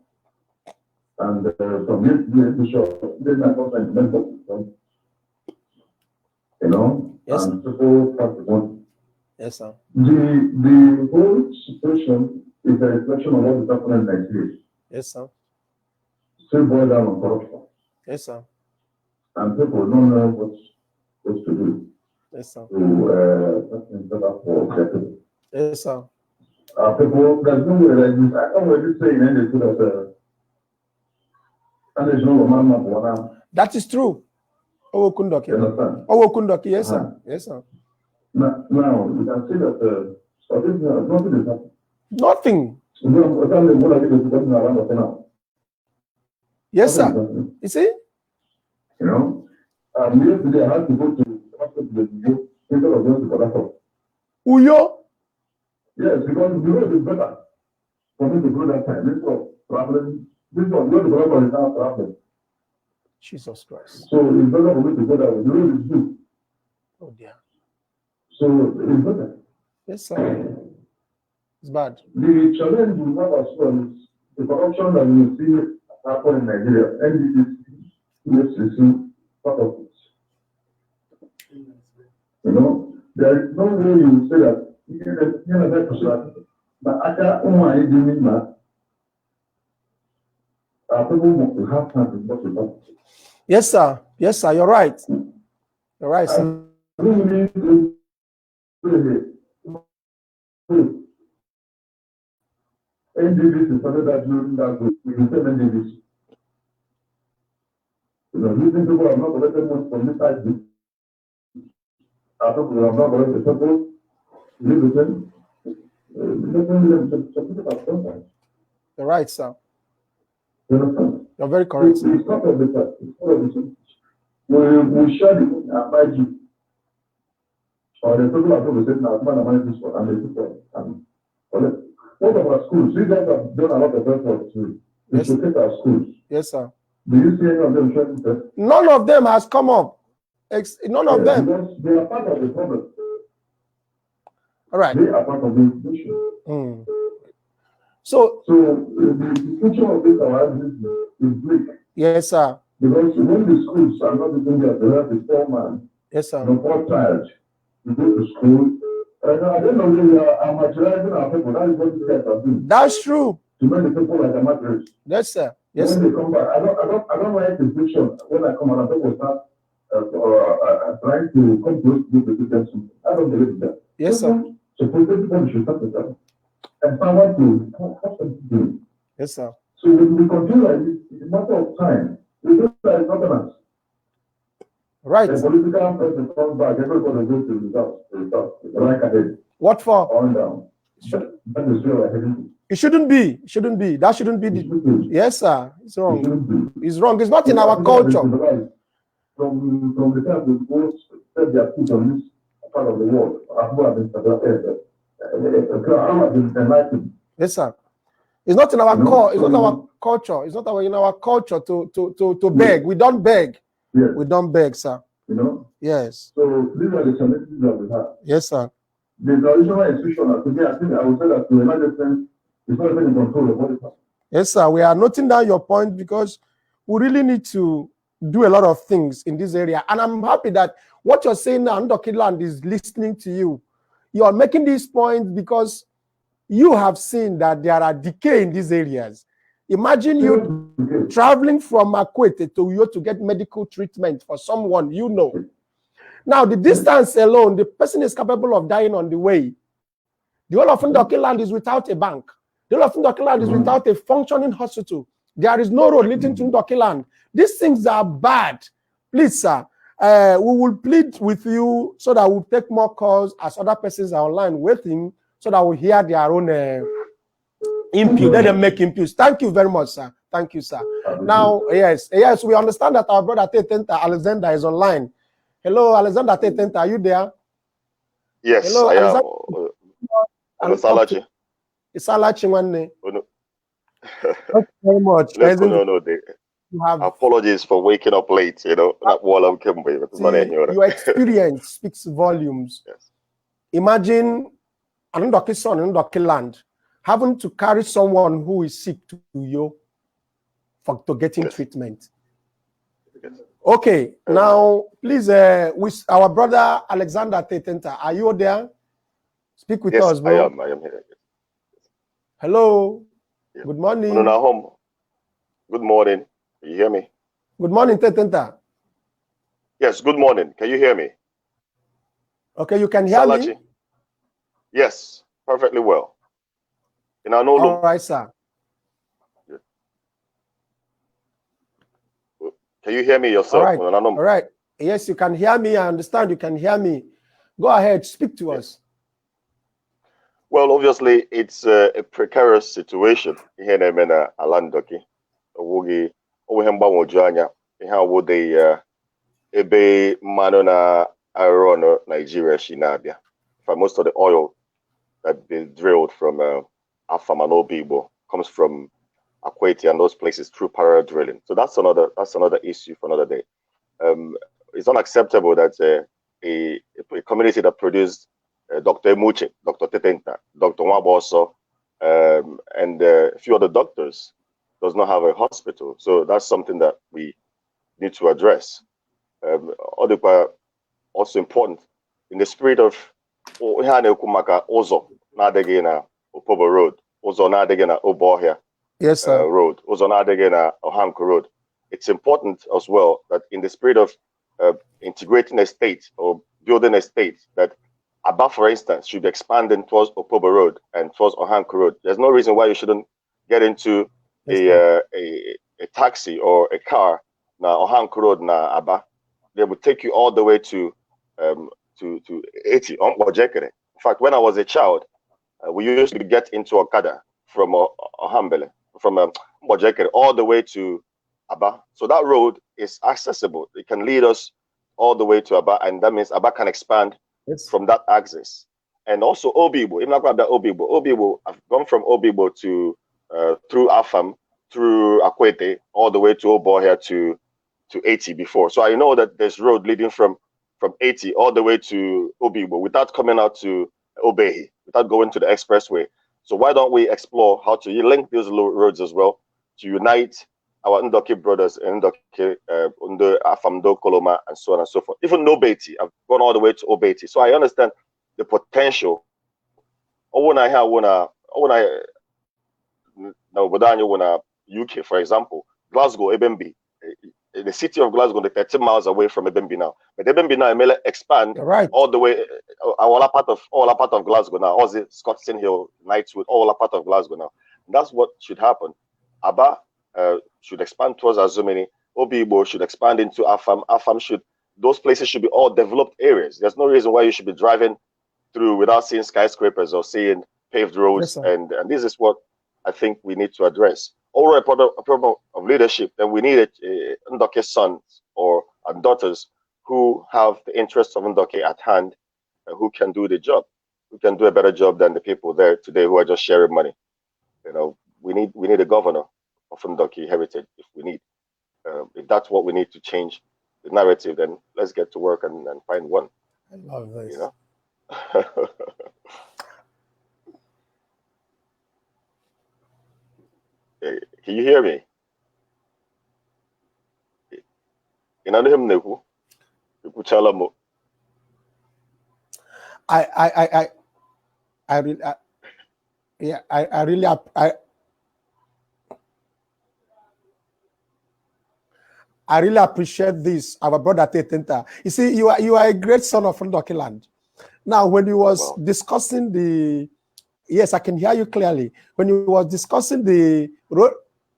And from this shop, there's not mental, you know, yes, and people have to want. Yes, sir. The whole situation is a reflection of what is happening in Nigeria. Yes, sir. Still boil down on corruption. Yes, sir. And people don't know what to do. Yes, sir. To better for their people. Yes, sir. People, there's no way like this. I can't really say in any that and there's no man. That is true. Oh, Kundoki. You understand? Oh, Kundoki. Yes, sir. Yes, sir. Now, you can see that nothing is happening. Nothing. Yes, sir. You see? You know, yesterday I had to go to hospital instead of going to Kodako. Uyo? Yes, because the road is better for me to go that time. This was traveling. This one, going to Kodako is now traveling. Jesus Christ. So it's better for me to go that way. The road is good. Oh dear. So it's better. Yes, sir. It's bad. The challenge we have as well is the corruption that we see happen in Nigeria. NDDC, EFCC, part of it. You know, there is no way you say that people will have time to talk about it. Yes, sir. Yes, sir. You're right. You're right, sir. NDDC started that during that group. We can tell NDDC. You know, these people have not collected much from this side. Our people have not collected people. Listen. You're right, sir. You understand? You're very correct. It's part of the fact. It's part of the we share the money and buy you. Or the people are going to say, now, man, I manage this one, and the people and collect. What about schools? You guys have done a lot of effort to take our schools. Yes, sir. Do you see any of them showing that? None of them has come up. None of them. Because they are part of the problem. All right. They are part of the institution. So the future of this our business is bleak. Yes, sir. Because when the schools are not even there, they have the poor man. Yes, sir. The poor child. You go to school. And I don't know if we are materializing our people. That is what these guys are doing. That's true. To make the people like a mattress. Yes, sir. Yes. When they come back, I don't like the picture. When I come out, people start trying to come to them something. I don't believe that. Yes, sir. So everybody should start with that. And someone to have something to do. Yes, sir. So when we continue like this, it's a matter of time. We do that in governance. Right. The political person comes back, everybody goes to the results. Like ahead. What for? On down. That is where we're heading. It shouldn't be. It shouldn't be. That shouldn't be. Yes, sir. It's wrong. It's wrong. It's not in our culture. From the time we go set their foot on this part of the world, yes, sir. It's not in our it's not our culture. It's not in our culture to beg. We don't beg. Yes. We don't beg, sir. You know? Yes. So these are the challenges that we have. Yes, sir. The traditional institution, today, I think I would say that to a large extent, it's not even in control of what it is. Yes, sir. We are noting down your point because we really need to do a lot of things in this area. And I'm happy that what you're saying now, Ndoki Land is listening to you. You are making these points because you have seen that there are decay in these areas. Imagine you traveling from Akwete to Uyo to get medical treatment for someone you know. Now, the distance alone, the person is capable of dying on the way. The whole of Ndoki Land is without a bank. The whole of Ndoki Land is without a functioning hospital. There is no road leading to Ndoki Land. These things are bad. Please, sir, we will plead with you so that we'll take more calls as other persons are online waiting so that we'll hear their own input. Let them make inputs. Thank you very much, sir. Thank you, sir. Now, yes, we understand that our brother Tetenta Alexander is online. Hello, Alexander Tetenta, are you there? Yes, hello, I Alexander. am. Salachi. Salachi one name. Oh, no. Thank you very much. Apologies for waking up late, you know. Your experience speaks volumes. Yes. Imagine an Ndoki son in Ndoki Land having to carry someone who is sick to you to getting treatment. Yes. Okay, now please, with our brother Alexander Tetenta, are you there? Speak with us, bro. I am here. Hello. Yeah. Good morning. Home. Good morning. Can you hear me? Good morning, Tetenta. Yes, good morning. Can you hear me? Okay, you can hear Salachi? me? Yes, perfectly well. All right, sir. Yeah. Can you hear me yourself? All right. All right. Yes, you can hear me. I understand you can hear me. Go ahead, speak to us. Well, obviously, it's a precarious situation. Here in Alandoki, ebe mano na iron Nigeria shinabia. For most of the oil that been drilled from Afamanobibo comes from Akwete and those places through parallel drilling. So that's another issue for another day. It's unacceptable that a community that produced Dr. Emuche, Dr. Tetenta, Dr. also, and a few other doctors does not have a hospital. So that's something that we need to address. Also important in the spirit of Ozo na-adịghị na Opobo Road, Ozo na-adịghị na Obohia Road, Ozo na-adịghị na Ohanko Road. It's important as well that in the spirit of integrating a state or building a state, that Aba, for instance, should be expanding towards Opobo Road and towards Ohanko Road. There's no reason why you shouldn't get into a taxi or a car na Ohanko Road na Aba. They would take you all the way to 80 on Mojekere. In fact, when I was a child, we used to get into Okada from Ohambele, from Mojekere all the way to Aba. So that road is accessible. It can lead us all the way to Aba, and that means Aba can expand from that axis. And also Obibo, even like that Obibo, I've gone from Obibo to through Afam, through Akwete, all the way to Obohia to 80 before. So I know that there's road leading from 80 all the way to Obibo without coming out to Obehi, without going to the expressway. So why don't we explore how to link those roads as well to unite our Ndoki brothers and Ndoki, Afamdo, Koloma, and so on and so forth. Even Nobeti, I've gone all the way to Obeti. So I understand the potential. UK, for example, Glasgow, Ebembi, the city of Glasgow, the 13 miles away from Ebembi now. But Ebembi now may expand all the way, all a part of Glasgow now. Aussie, Scotstoun Hill, Knightswood, all a part of Glasgow now. And that's what should happen. Aba should expand towards Azumini. Obibo should expand into Afam. Afam those places should be all developed areas. There's no reason why you should be driving through without seeing skyscrapers or seeing paved roads. Yes, and this is what I think we need to address. Or a problem of leadership, then we need Ndoki sons or daughters who have the interests of Ndoki at hand, who can do the job, who can do a better job than the people there today who are just sharing money. You know, we need a governor of Ndoki heritage if we need. If that's what we need to change the narrative, then let's get to work and find one. I love this. You know? Can you hear me? I really appreciate this, our brother Tetenta. You see, you are a great son of Ndoki land. Now, when you was discussing the, yes, I can hear you clearly. When you was discussing the road,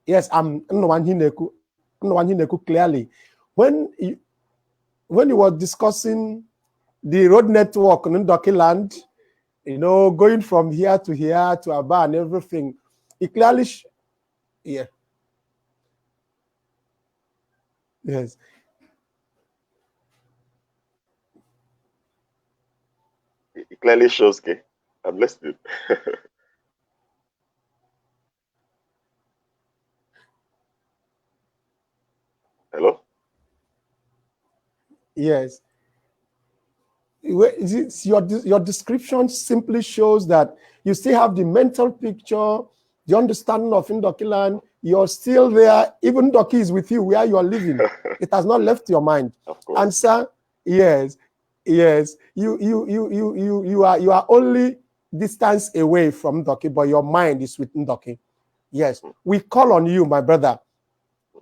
yes, I'm Nwanhineku clearly. When you were discussing the road network in Ndoki land, you know, going from here to Aba and everything, it clearly, yeah. Yes. It clearly shows, okay? I'm listening. Hello? Yes. Your description simply shows that you still have the mental picture, the understanding of Ndoki land. You're still there. Even Ndoki is with you where you are living. It has not left your mind. Of course. And sir, yes. You are only distance away from Ndoki, but your mind is with Ndoki. Yes. We call on you, my brother.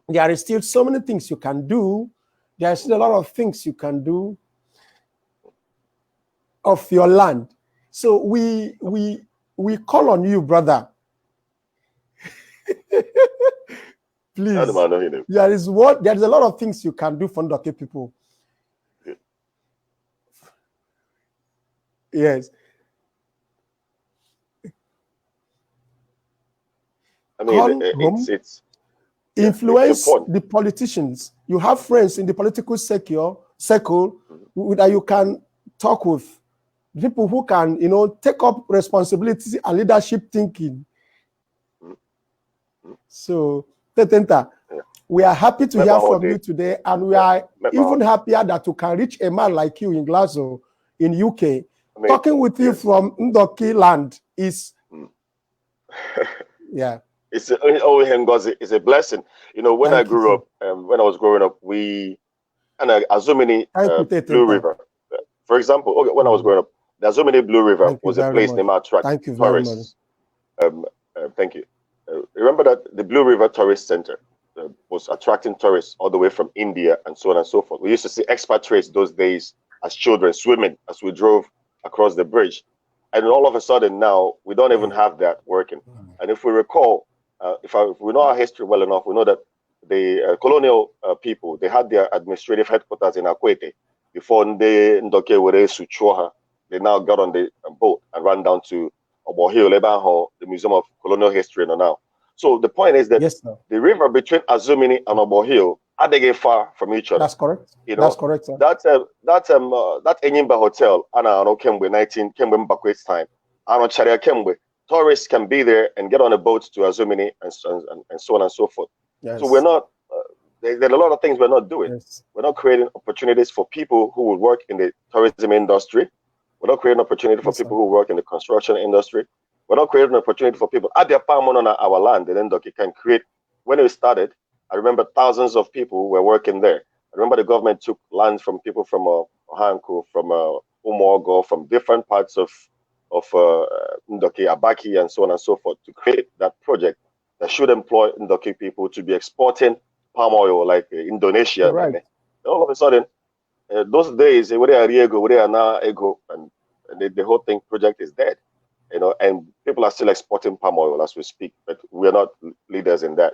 There is still so many things you can do. There are still a lot of things you can do of your land. So we call on you, brother. Please. There is a lot of things you can do for Ndoki people. Yes. I mean, it's influence the politicians. You have friends in the political circle that you can talk with. People who can, you know, take up responsibilities and leadership thinking. So, Tetenta, we are happy to hear from you today, and we are even happier that you can reach a man like you in Glasgow, in UK. Talking with you from Ndoki land is Yeah. It's a blessing. You know, when I Thank you, grew sir. up, when I was growing up, we and Azumini Thank you, Blue Tetenta. River, for example. Okay, when I was growing up, the Azumini Blue River Thank you was a very place much. named attract Thank you very much. tourists. Thank you. Remember that the Blue River Tourist Center was attracting tourists all the way from India and so on and so forth. We used to see expatriates those days as children swimming as we drove across the bridge. And all of a sudden now, we don't even have that working. And if we recall, if we know our history well enough, we know that the colonial people, they had their administrative headquarters in Akwete before Ndoki were Suchoha. They now got on the boat and ran down to Obohio, Lebanho, the Museum of Colonial History now. So the point is that Yes, sir. the river between Azumini and Obohio are they get far from each other. That's correct. You know, that's correct, sir. That Enyimba Hotel, Anna Kembe 19 Kembe Mbakwe's time. Anna Charia Kembe. Tourists can be there and get on a boat to Azumini and so on and so forth. Yes. So we're not. There are a lot of things we're not doing. Yes. We're not creating opportunities for people who will work in the tourism industry. We're not creating opportunity for people who work in the construction industry. We're not creating an opportunity for people at their palm on our land. And then Ndoki can create. When it started, I remember thousands of people were working there. I remember the government took land from people from Ohanko, from Umogo, from different parts of Ndoki, Abaki, and so on and so forth to create that project that should employ Ndoki people to be exporting palm oil like Indonesia. Right. And all of a sudden, those days, and the whole thing project is dead. You know, and people are still exporting palm oil as we speak, but we are not leaders in that.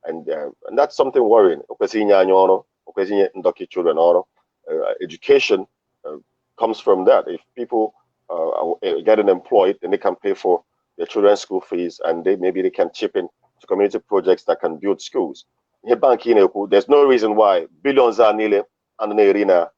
And that's something worrying. Education comes from that. If people are getting employed, then they can pay for their children's school fees, and maybe they can chip in to community projects that can build schools. There's no reason why billions are nearly and arena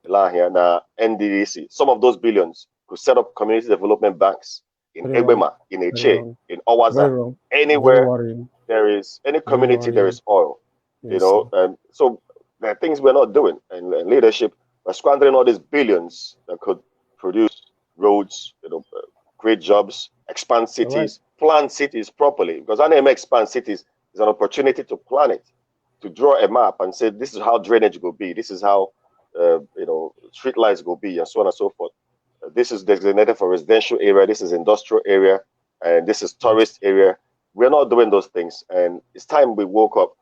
na NDDC. Some of those billions could set up community development banks in Egbema, in Eche, in Owaza, anywhere there is any community, there is oil. Yes, you know, and so there are things we're not doing. And leadership, we're squandering all these billions that could produce roads, you know, create jobs, expand cities, plan cities properly. Because when expand cities, is an opportunity to plan it, to draw a map and say this is how drainage will be, this is how you know, street lights will be, and so on and so forth. This is designated for residential area, this is industrial area, and this is tourist area. We're not doing those things, and it's time we woke up.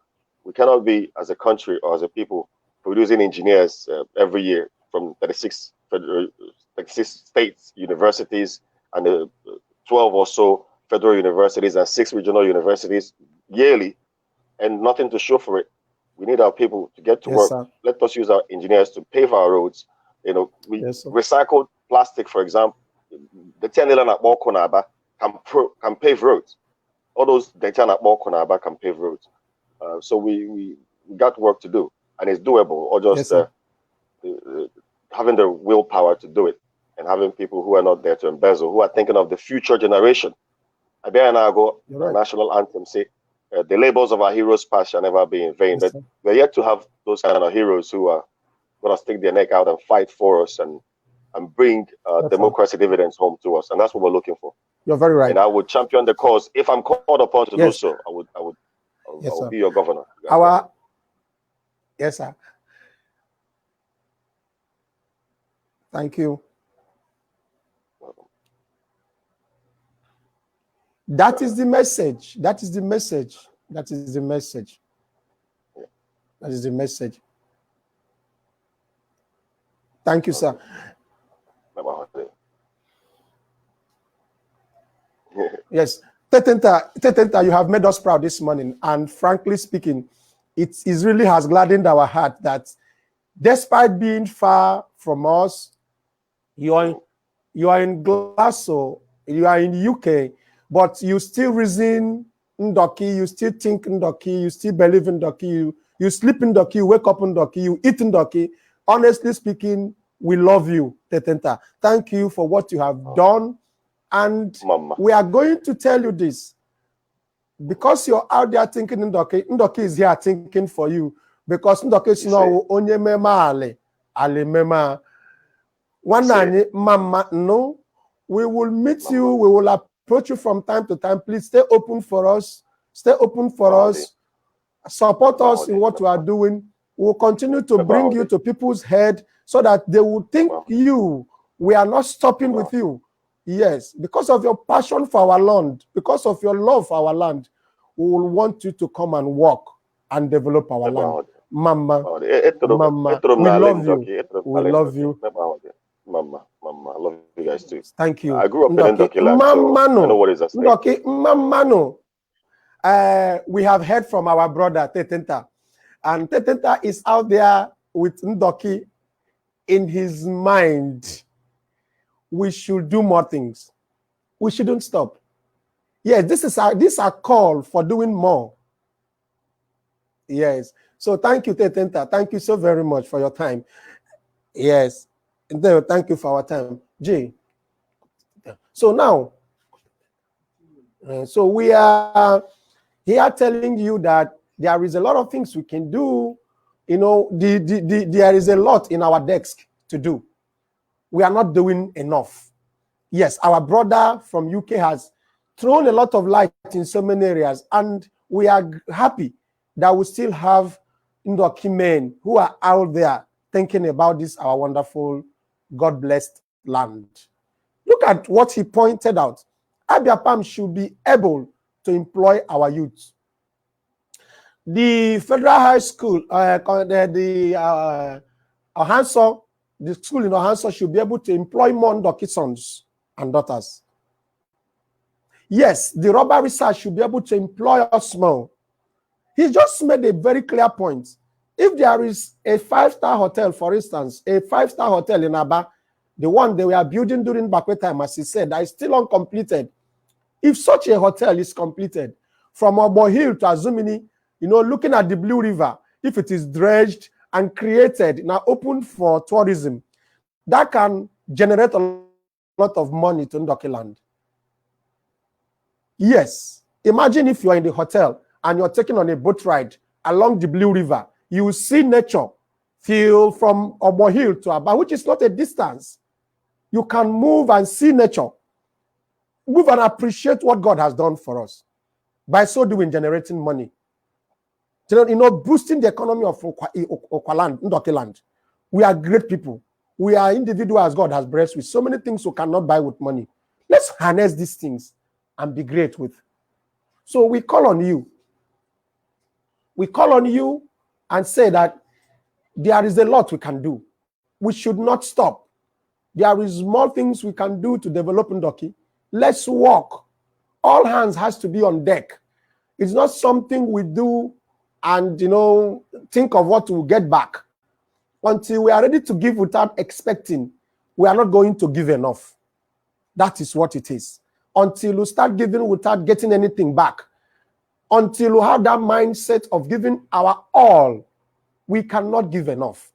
We cannot be, as a country or as a people, producing engineers every year from 36 states, universities, and 12 or so federal universities and 6 regional universities yearly, and nothing to show for it. We need our people to get to work. Sir. Let us use our engineers to pave our roads. You know, we recycled plastic, for example. The 10 can pave roads. All those Konaba can pave roads. So we got work to do, and it's doable. Or just having the willpower to do it, and having people who are not there to embezzle, who are thinking of the future generation. Abianago, national anthem, say, the labors of our heroes past shall never be in vain. But we're yet to have those kind of heroes who are going to stick their neck out and fight for us and bring democracy dividends home to us. And that's what we're looking for. You're very right. And I would champion the cause. If I'm called upon to do so, I would be your governor. Yes, sir. Thank you. That is the message. That is the message. That is the message. That is the message. Thank you, sir. Yes. Tetenta, you have made us proud this morning. And frankly speaking, it really has gladdened our heart that despite being far from us, you are in Glasgow, you are in UK, but you still reason Ndoki, you still think Ndoki, you still believe in Ndoki, you sleep in Ndoki, you wake up in Ndoki, you eat in Ndoki. Honestly speaking, we love you, Tetenta. Thank you for what you have done. And we are going to tell you this. Because you're out there thinking Ndoki, Ndoki is here thinking for you. Because Ndoki is now onye mema ale mema. One night, Mama, no, we will meet you, we will approach you from time to time. Please stay open for us. Stay open for us. Support us in what we are doing. We'll continue to bring you to people's head so that they will think you. We are not stopping with you. Yes, because of your passion for our land, because of your love for our land, we will want you to come and work and develop our land. Mama, Mama, we love you. We love you. Mama, I love you guys too. Thank you. I grew up in Ndoki land, so I know what is at stake. Ndoki, Mamano. We have heard from our brother Tetenta, and Tetenta is out there with Ndoki in his mind. We should do more things. We shouldn't stop. Yes, this is a call for doing more. Yes. So thank you, Tetenta. Thank you so very much for your time. Yes. Thank you for our time. Jay. So now, so we are here telling you that there is a lot of things we can do. You know, there is a lot in our desk to do. We are not doing enough. Yes, our brother from UK has thrown a lot of light in so many areas, and we are happy that we still have Ndoki men who are out there thinking about this, our wonderful, God-blessed land. Look at what he pointed out. Abiapam should be able to employ our youth. The Federal High School, Ohanso, the school in Ohanso should be able to employ more Ndoki sons and daughters. Yes, the Rubber Research should be able to employ us more. He just made a very clear point. If there is a 5-star hotel, for instance, a 5-star hotel in Aba, the one they were building during Bakwe time, as he said, that is still uncompleted. If such a hotel is completed, from Obo Hill to Azumini, you know, looking at the Blue River, if it is dredged and created, now open for tourism, that can generate a lot of money to Ndoki land. Yes. Imagine if you are in the hotel and you're taking on a boat ride along the Blue River. You will see nature, feel from Obo Hill to Aba, which is not a distance. You can move and see nature. Move and appreciate what God has done for us. By so doing, generating money. You know, boosting the economy of Okwaland, Ndoki land. We are great people. We are individuals God has blessed with so many things we cannot buy with money. Let's harness these things and be great with. So we call on you. We call on you and say that there is a lot we can do. We should not stop. There is more things we can do to develop Ndoki. Let's work. All hands has to be on deck. It's not something we do and, you know, think of what we'll get back. Until we are ready to give without expecting, we are not going to give enough. That is what it is. Until we start giving without getting anything back, until we have that mindset of giving our all, we cannot give enough.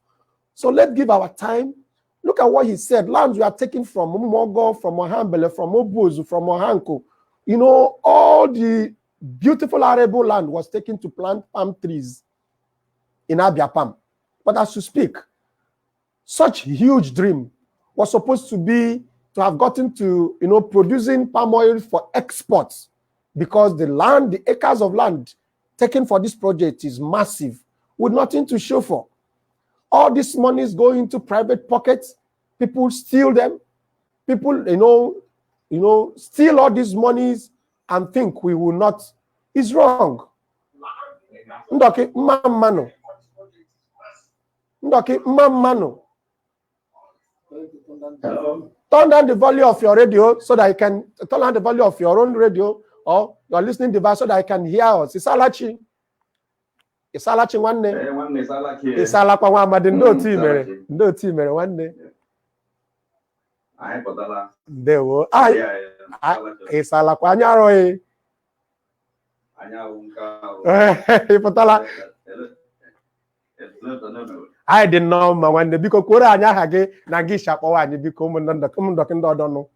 So let's give our time. Look at what he said. Lands we are taking from Mogo, from Ohambele, from Obuzu, from Ohanko. You know, all the beautiful arable land was taken to plant palm trees in Abiapam. But as you speak, such huge dream was supposed to be to have gotten to, you know, producing palm oil for exports, because the land, the acres of land taken for this project is massive with nothing to show for. All this money is going into private pockets. People steal them. People, you know, steal all these monies and think we will not. It's wrong. Ndoki mamano. Ndoki mamano. Turn down the volume of your radio so that I can turn down the volume of your own radio or your listening device so that I can hear us. Isalachi. Isalachi one day. Isalakwa wa madi ndo ti mere one day. Ndewo. Isalakwa anyaro e. Ipotala. I didn't know my one day because Kura anya hage na gisha kwa wani biko Ndoki ndodono.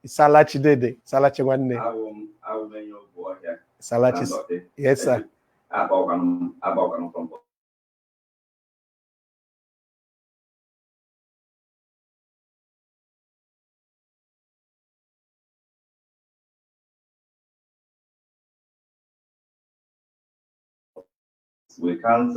Salachi dede, salachi one. Salachi. Yes, sir. we can't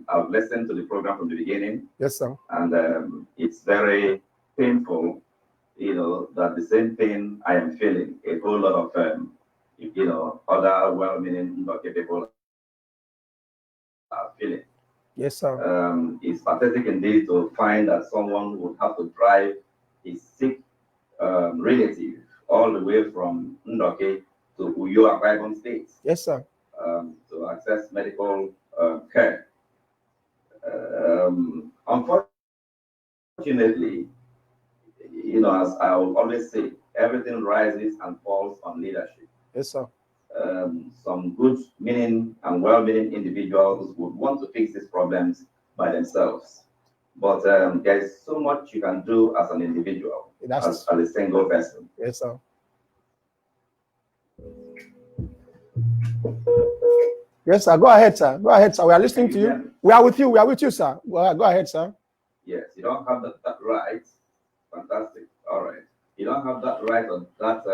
I've listened to the program from the beginning. Yes, sir. And it's very painful, that the same thing I am feeling. A whole lot of, other well-meaning people are feeling. Yes, sir. It's pathetic indeed to find that someone would have to drive his sick relative all the way from Ndoki to Uyo, Akwa State. Yes, sir. To access medical care. Unfortunately, as I will always say, everything rises and falls on leadership. Yes, sir. Some good meaning and well-meaning individuals would want to fix these problems by themselves. But there is so much you can do as an individual, as a single person. Yes, sir. Yes, sir. Go ahead, sir. Go ahead, sir. We are listening to you. We are with you. We are with you, sir. Go ahead, sir. Yes, you don't have that right. Fantastic. All right. You don't have that right or that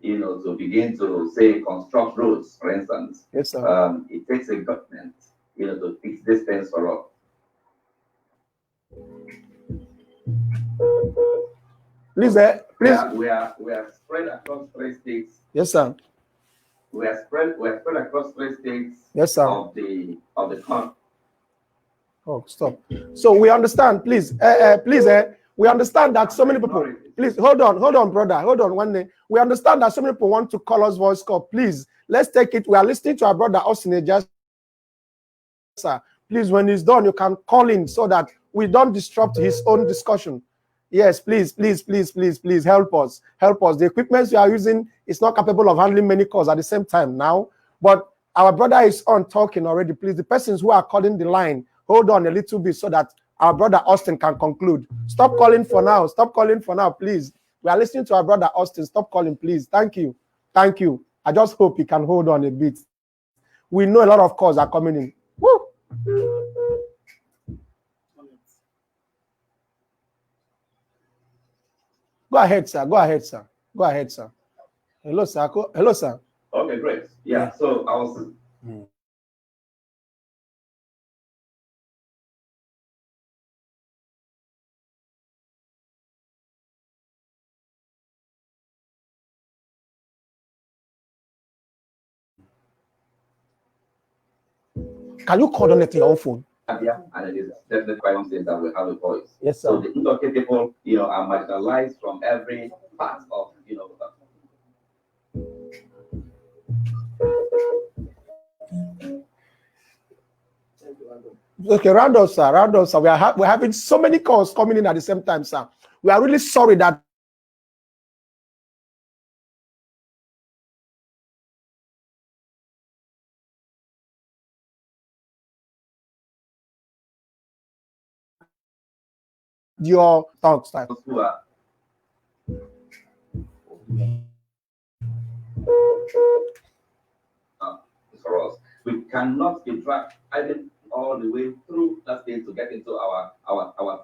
to begin to say construct roads, for instance. Yes, sir. It takes a government, to fix these things for all. Please, please. We are spread across 3 states. Yes, sir. We are spread across 3 states. Yes, sir. Of the country. Oh, stop. So we understand, please, please, we understand that so many people, please, hold on, brother, hold on one day. We understand that so many people want to call us voice call. Please, let's take it. We are listening to our brother Austin, just, sir. Please, when he's done, you can call in so that we don't disrupt his own discussion. Yes, please, help us. Help us. The equipment we are using is not capable of handling many calls at the same time now, but our brother is on talking already. Please, the persons who are calling the line, hold on a little bit so that our brother Austin can conclude. Stop calling for now. Stop calling for now, please. We are listening to our brother Austin. Stop calling, please. Thank you. Thank you. I just hope he can hold on a bit. We know a lot of calls are coming in. Woo! Go ahead, sir. Go ahead, sir. Go ahead, sir. Hello, sir. Hello, sir. Okay, great. Yeah. So I was. Can you call on it your own phone? Yeah, and it is definitely quite something that will have a voice. Yes, sir. So the Ndoki people, are marginalized from every part of, Okay, round up, sir. Round up, sir. We're having so many calls coming in at the same time, sir. We are really sorry that your talk style. For us, we cannot be driving all the way through that state to get into our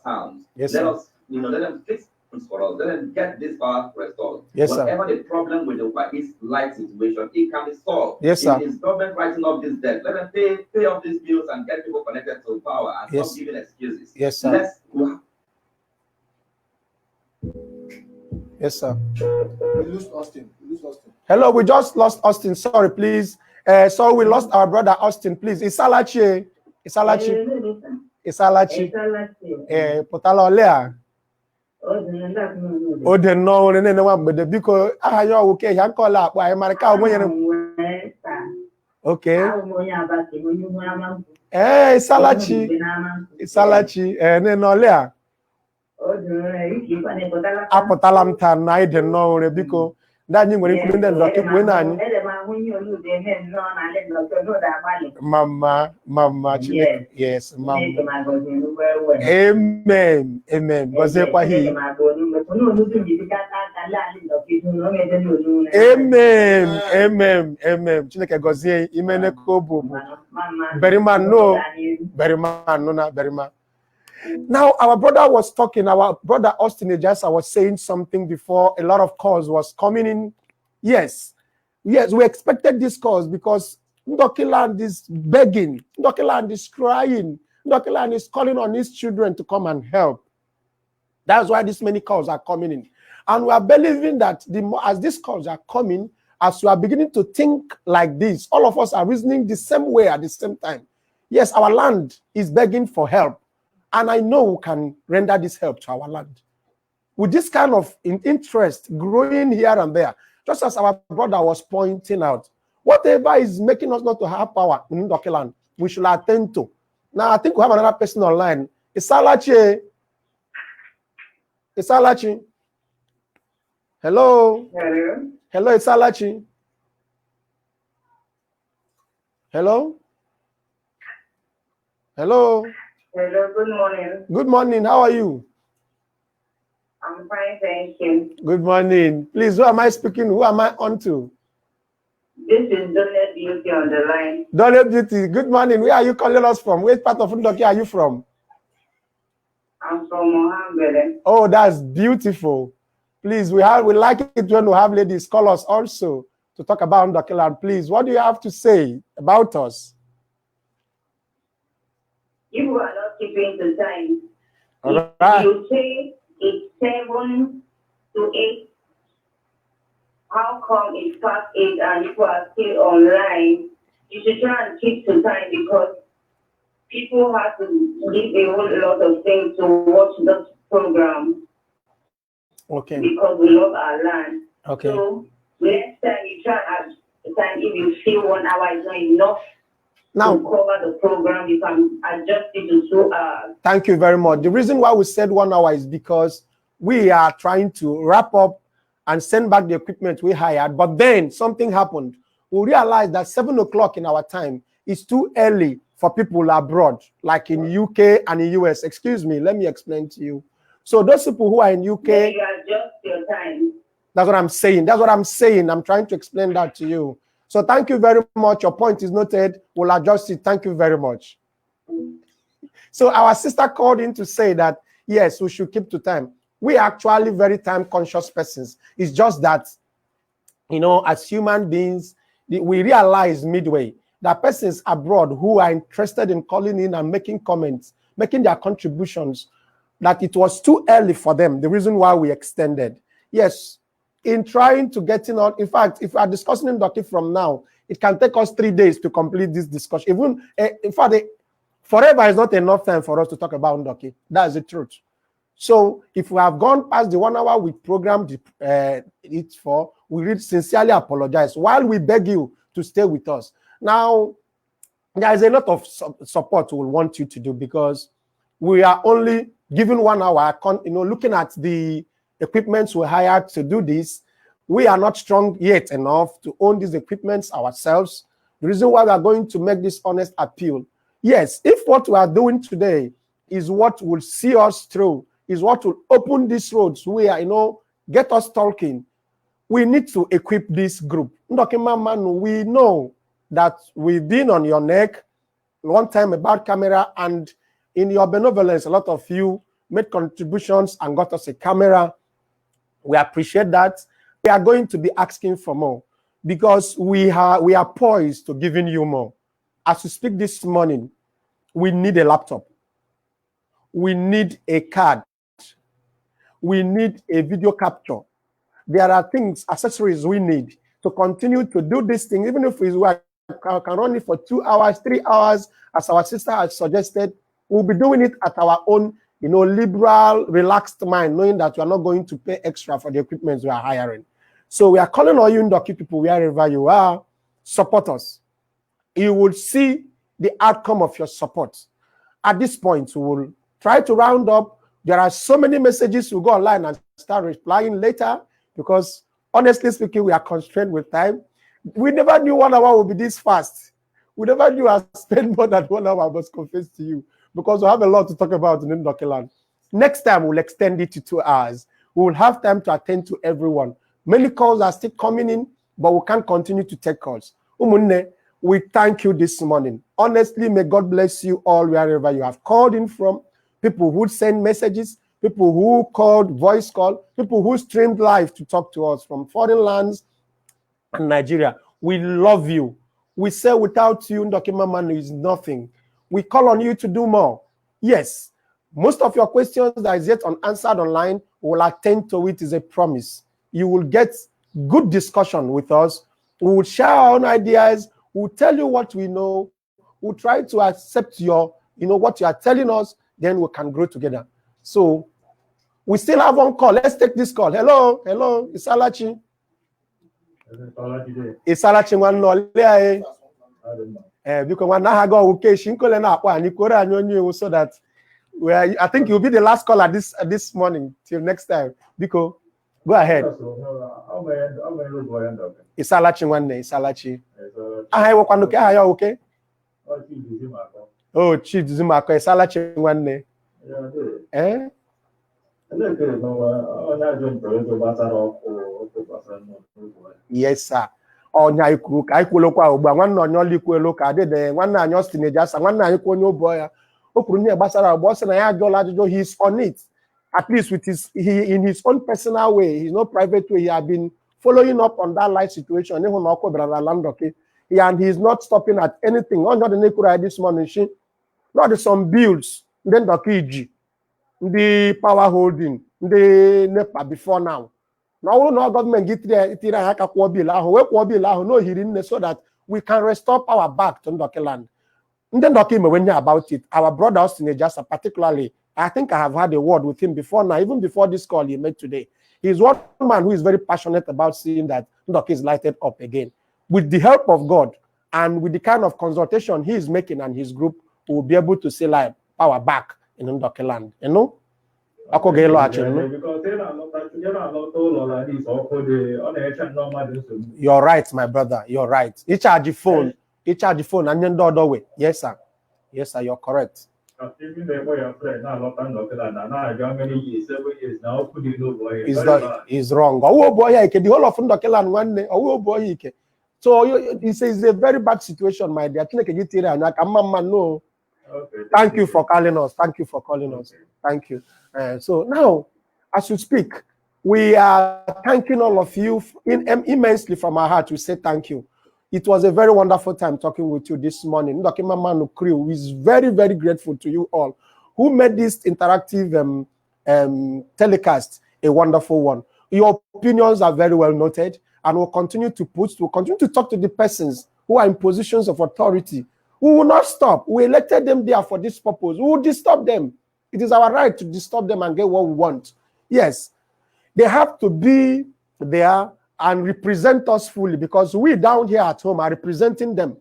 towns. Yes, let sir. us, let them fix for us. Let them get this power restored. Yes, Whatever sir. the problem with the East Light situation, it can be solved. Yes, sir. It is government writing off this debt. Let them pay off these bills and get people connected to power and Yes. stop giving excuses. Yes, sir. Yes, sir. We lose Austin. Hello, we just lost Austin. Sorry, please. So we lost our brother Austin. Please, Isalachi. Potala olea. O de no ne wa gbede biko ahayo wo ke yan call up wa America o yen. Okay. Isalachi ne no olea. Apotala mta na ide no re biko ndanyi nwere nkuru ndị Ndoki kwu na anyị. Mama, Yes. yes, Mama. Well. Amen, amen. Amen, amen, amen. Chineke gozie imene kobo. Berima no, Berima no na Berima. Now our brother was talking. Our brother Austin Ejasa was saying something before a lot of calls was coming in. Yes, we expected this calls because Ndoki Land is begging. Ndoki Land is crying. Ndoki Land is calling on his children to come and help. That's why this many calls are coming in. And we are believing that as these calls are coming, as we are beginning to think like this, all of us are reasoning the same way at the same time. Yes, our land is begging for help. And I know we can render this help to our land. With this kind of interest growing here and there, just as our brother was pointing out, whatever is making us not to have power in Ndoki Land, we should attend to. Now, I think we have another person online. Isalachi. Isalachi. Hello. Hello. Hello, Isalachi. Hello. Hello. Hello, good morning. Good morning. How are you? I'm fine, thank you. Good morning. Please, who am I speaking? Who am I on to? This is Donald Beauty on the line. Donald Beauty. Good morning. Where are you calling us from? Which part of Ndoki are you from? I'm from Mohammed. Oh, that's beautiful. Please, we like it when we have ladies call us also to talk about Ndoki Land. Please, what do you have to say about us? You are not keeping the time. All right. You say it's 7 to 8. How come it's past 8 and you are still online? You should try and keep the time because people have to give a whole lot of things to watch this program. Okay. Because we love our land. Okay. So next time you try at the time, if you feel 1 hour is not enough now to cover the program, you can adjust it to 2 hours. Thank you very much. The reason why we said 1 hour is because we are trying to wrap up and send back the equipment we hired. But then something happened. We realized that 7 o'clock in our time is too early for people abroad, like in UK and in US. Excuse me, let me explain to you. So those people who are in UK, then you adjust your time. That's what I'm saying. That's what I'm saying. I'm trying to explain that to you. So thank you very much. Your point is noted. We'll adjust it. Thank you very much. So our sister called in to say that, yes, we should keep to time. We are actually very time-conscious persons. It's just that, you know, as human beings, we realize midway that persons abroad who are interested in calling in and making comments, making their contributions, that it was too early for them. The reason why we extended. Yes, in trying to get in on, in fact, if we are discussing Ndoki from now, it can take us 3 days to complete this discussion. Even, in fact, forever is not enough time for us to talk about Ndoki. That's the truth. So if we have gone past the 1 hour we programmed it for, we really sincerely apologize while we beg you to stay with us. Now, there is a lot of support we want you to do because we are only given 1 hour, you know, looking at the equipments we hired to do this. We are not strong yet enough to own these equipments ourselves. The reason why we are going to make this honest appeal. Yes, if what we are doing today is what will see us through, is what will open these roads where, you know, get us talking, we need to equip this group. Ndoki Man, we know that we've been on your neck one time about camera, and in your benevolence, a lot of you made contributions and got us a camera. We appreciate that. We are going to be asking for more because we are poised to giving you more. As we speak this morning, we need a laptop. We need a card. We need a video capture. There are things, accessories we need to continue to do this thing, even if we can run it for 2 hours, 3 hours, as our sister has suggested. We'll be doing it at our own, you know, liberal, relaxed mind, knowing that we are not going to pay extra for the equipment we are hiring. So we are calling on you, Ndoki people, wherever you are, support us. You will see the outcome of your support. At this point, we will try to round up. There are so many messages. We'll go online and start replying later because, honestly speaking, we are constrained with time. We never knew 1 hour would be this fast. We never knew I'd spend more than 1 hour, I must confess to you, because we have a lot to talk about in Ndoki land. Next time, we'll extend it to 2 hours. We will have time to attend to everyone. Many calls are still coming in, but we can't continue to take calls. Umunne, we thank you this morning. Honestly, may God bless you all wherever you have called in from. People who send messages, people who called voice call, people who streamed live to talk to us from foreign lands and Nigeria. We love you. We say without you, Ndoki Manu is nothing. We call on you to do more. Yes, most of your questions that is yet unanswered online, will attend to it, is a promise. You will get good discussion with us. We will share our own ideas. We'll tell you what we know. We'll try to accept your, what you are telling us. Then we can grow together. So we still have one call. Let's take this call. Hello, Isalachi. Isalachi one because one now go okay, Shinkole na akwa ni kore anyonyo so that I think you'll be the last caller this morning till next time. Biko, go ahead. Isalachi one Isalachi. Aha iwo kwanuke aha ya okay? Oh, Chief Zumako Isalachi one eh? Yes, sir. Onya ikuru ka ikwolo kwa ogba nwanna onyo likwelo ka dede nwanna anyo teenager sa nwanna anyi kwa onyo boy ya okuru nye gbasara ogbo se na ya ajola ajojo, he is on it, at least with in his own personal way, his no private way. He has been following up on that life situation. Ihu na okwo brother Landoki, and he is not stopping at anything. Onyo the nekura this morning she not some bills then Doki the power holding the NEPA before now. Now, no government get no hearing so that we can restore power back to Ndoki land. Then Ndoki when about it. Our brother Austin just particularly, I think I have had a word with him before now, even before this call he made today. He's one man who is very passionate about seeing that Ndoki is lighted up again. With the help of God and with the kind of consultation he is making and his group, we will be able to see live power back in Ndoki land. You know? You're right, my brother. You're right. He charge the phone. And then the other way. Yes, sir. Yes, sir. You're correct. He's wrong. Oh boy, the whole of Ndoki land one day. Oh boy, so he says it's a very bad situation, my dear. No. Thank you for calling us. Thank you for calling us. Thank you. So now, as we speak, we are thanking all of you immensely from our heart. We say thank you. It was a very wonderful time talking with you this morning. Ndoki Manu crew is very, very grateful to you all who made this interactive telecast a wonderful one. Your opinions are very well noted, and we'll continue to talk to the persons who are in positions of authority. We will not stop. We elected them there for this purpose. We will disturb them. It is our right to disturb them and get what we want. Yes, they have to be there and represent us fully, because we down here at home are representing them.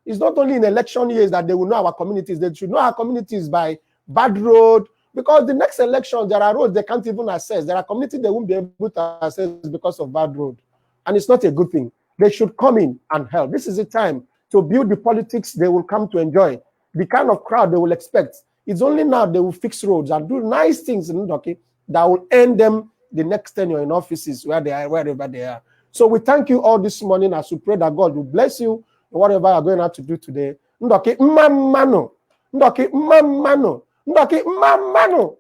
It's not only in election years that they will know our communities. They should know our communities by bad road, because the next election, there are roads they can't even access. There are communities they won't be able to access because of bad road. And it's not a good thing. They should come in and help. This is the time to build the politics they will come to enjoy, the kind of crowd they will expect. It's only now they will fix roads and do nice things in Ndoki that will earn them the next tenure in offices where they are, wherever they are. So we thank you all this morning as we pray that God will bless you in whatever you're going to have to do today. Ndoki Mamano. Ndoki Mamano. Ndoki Mamano.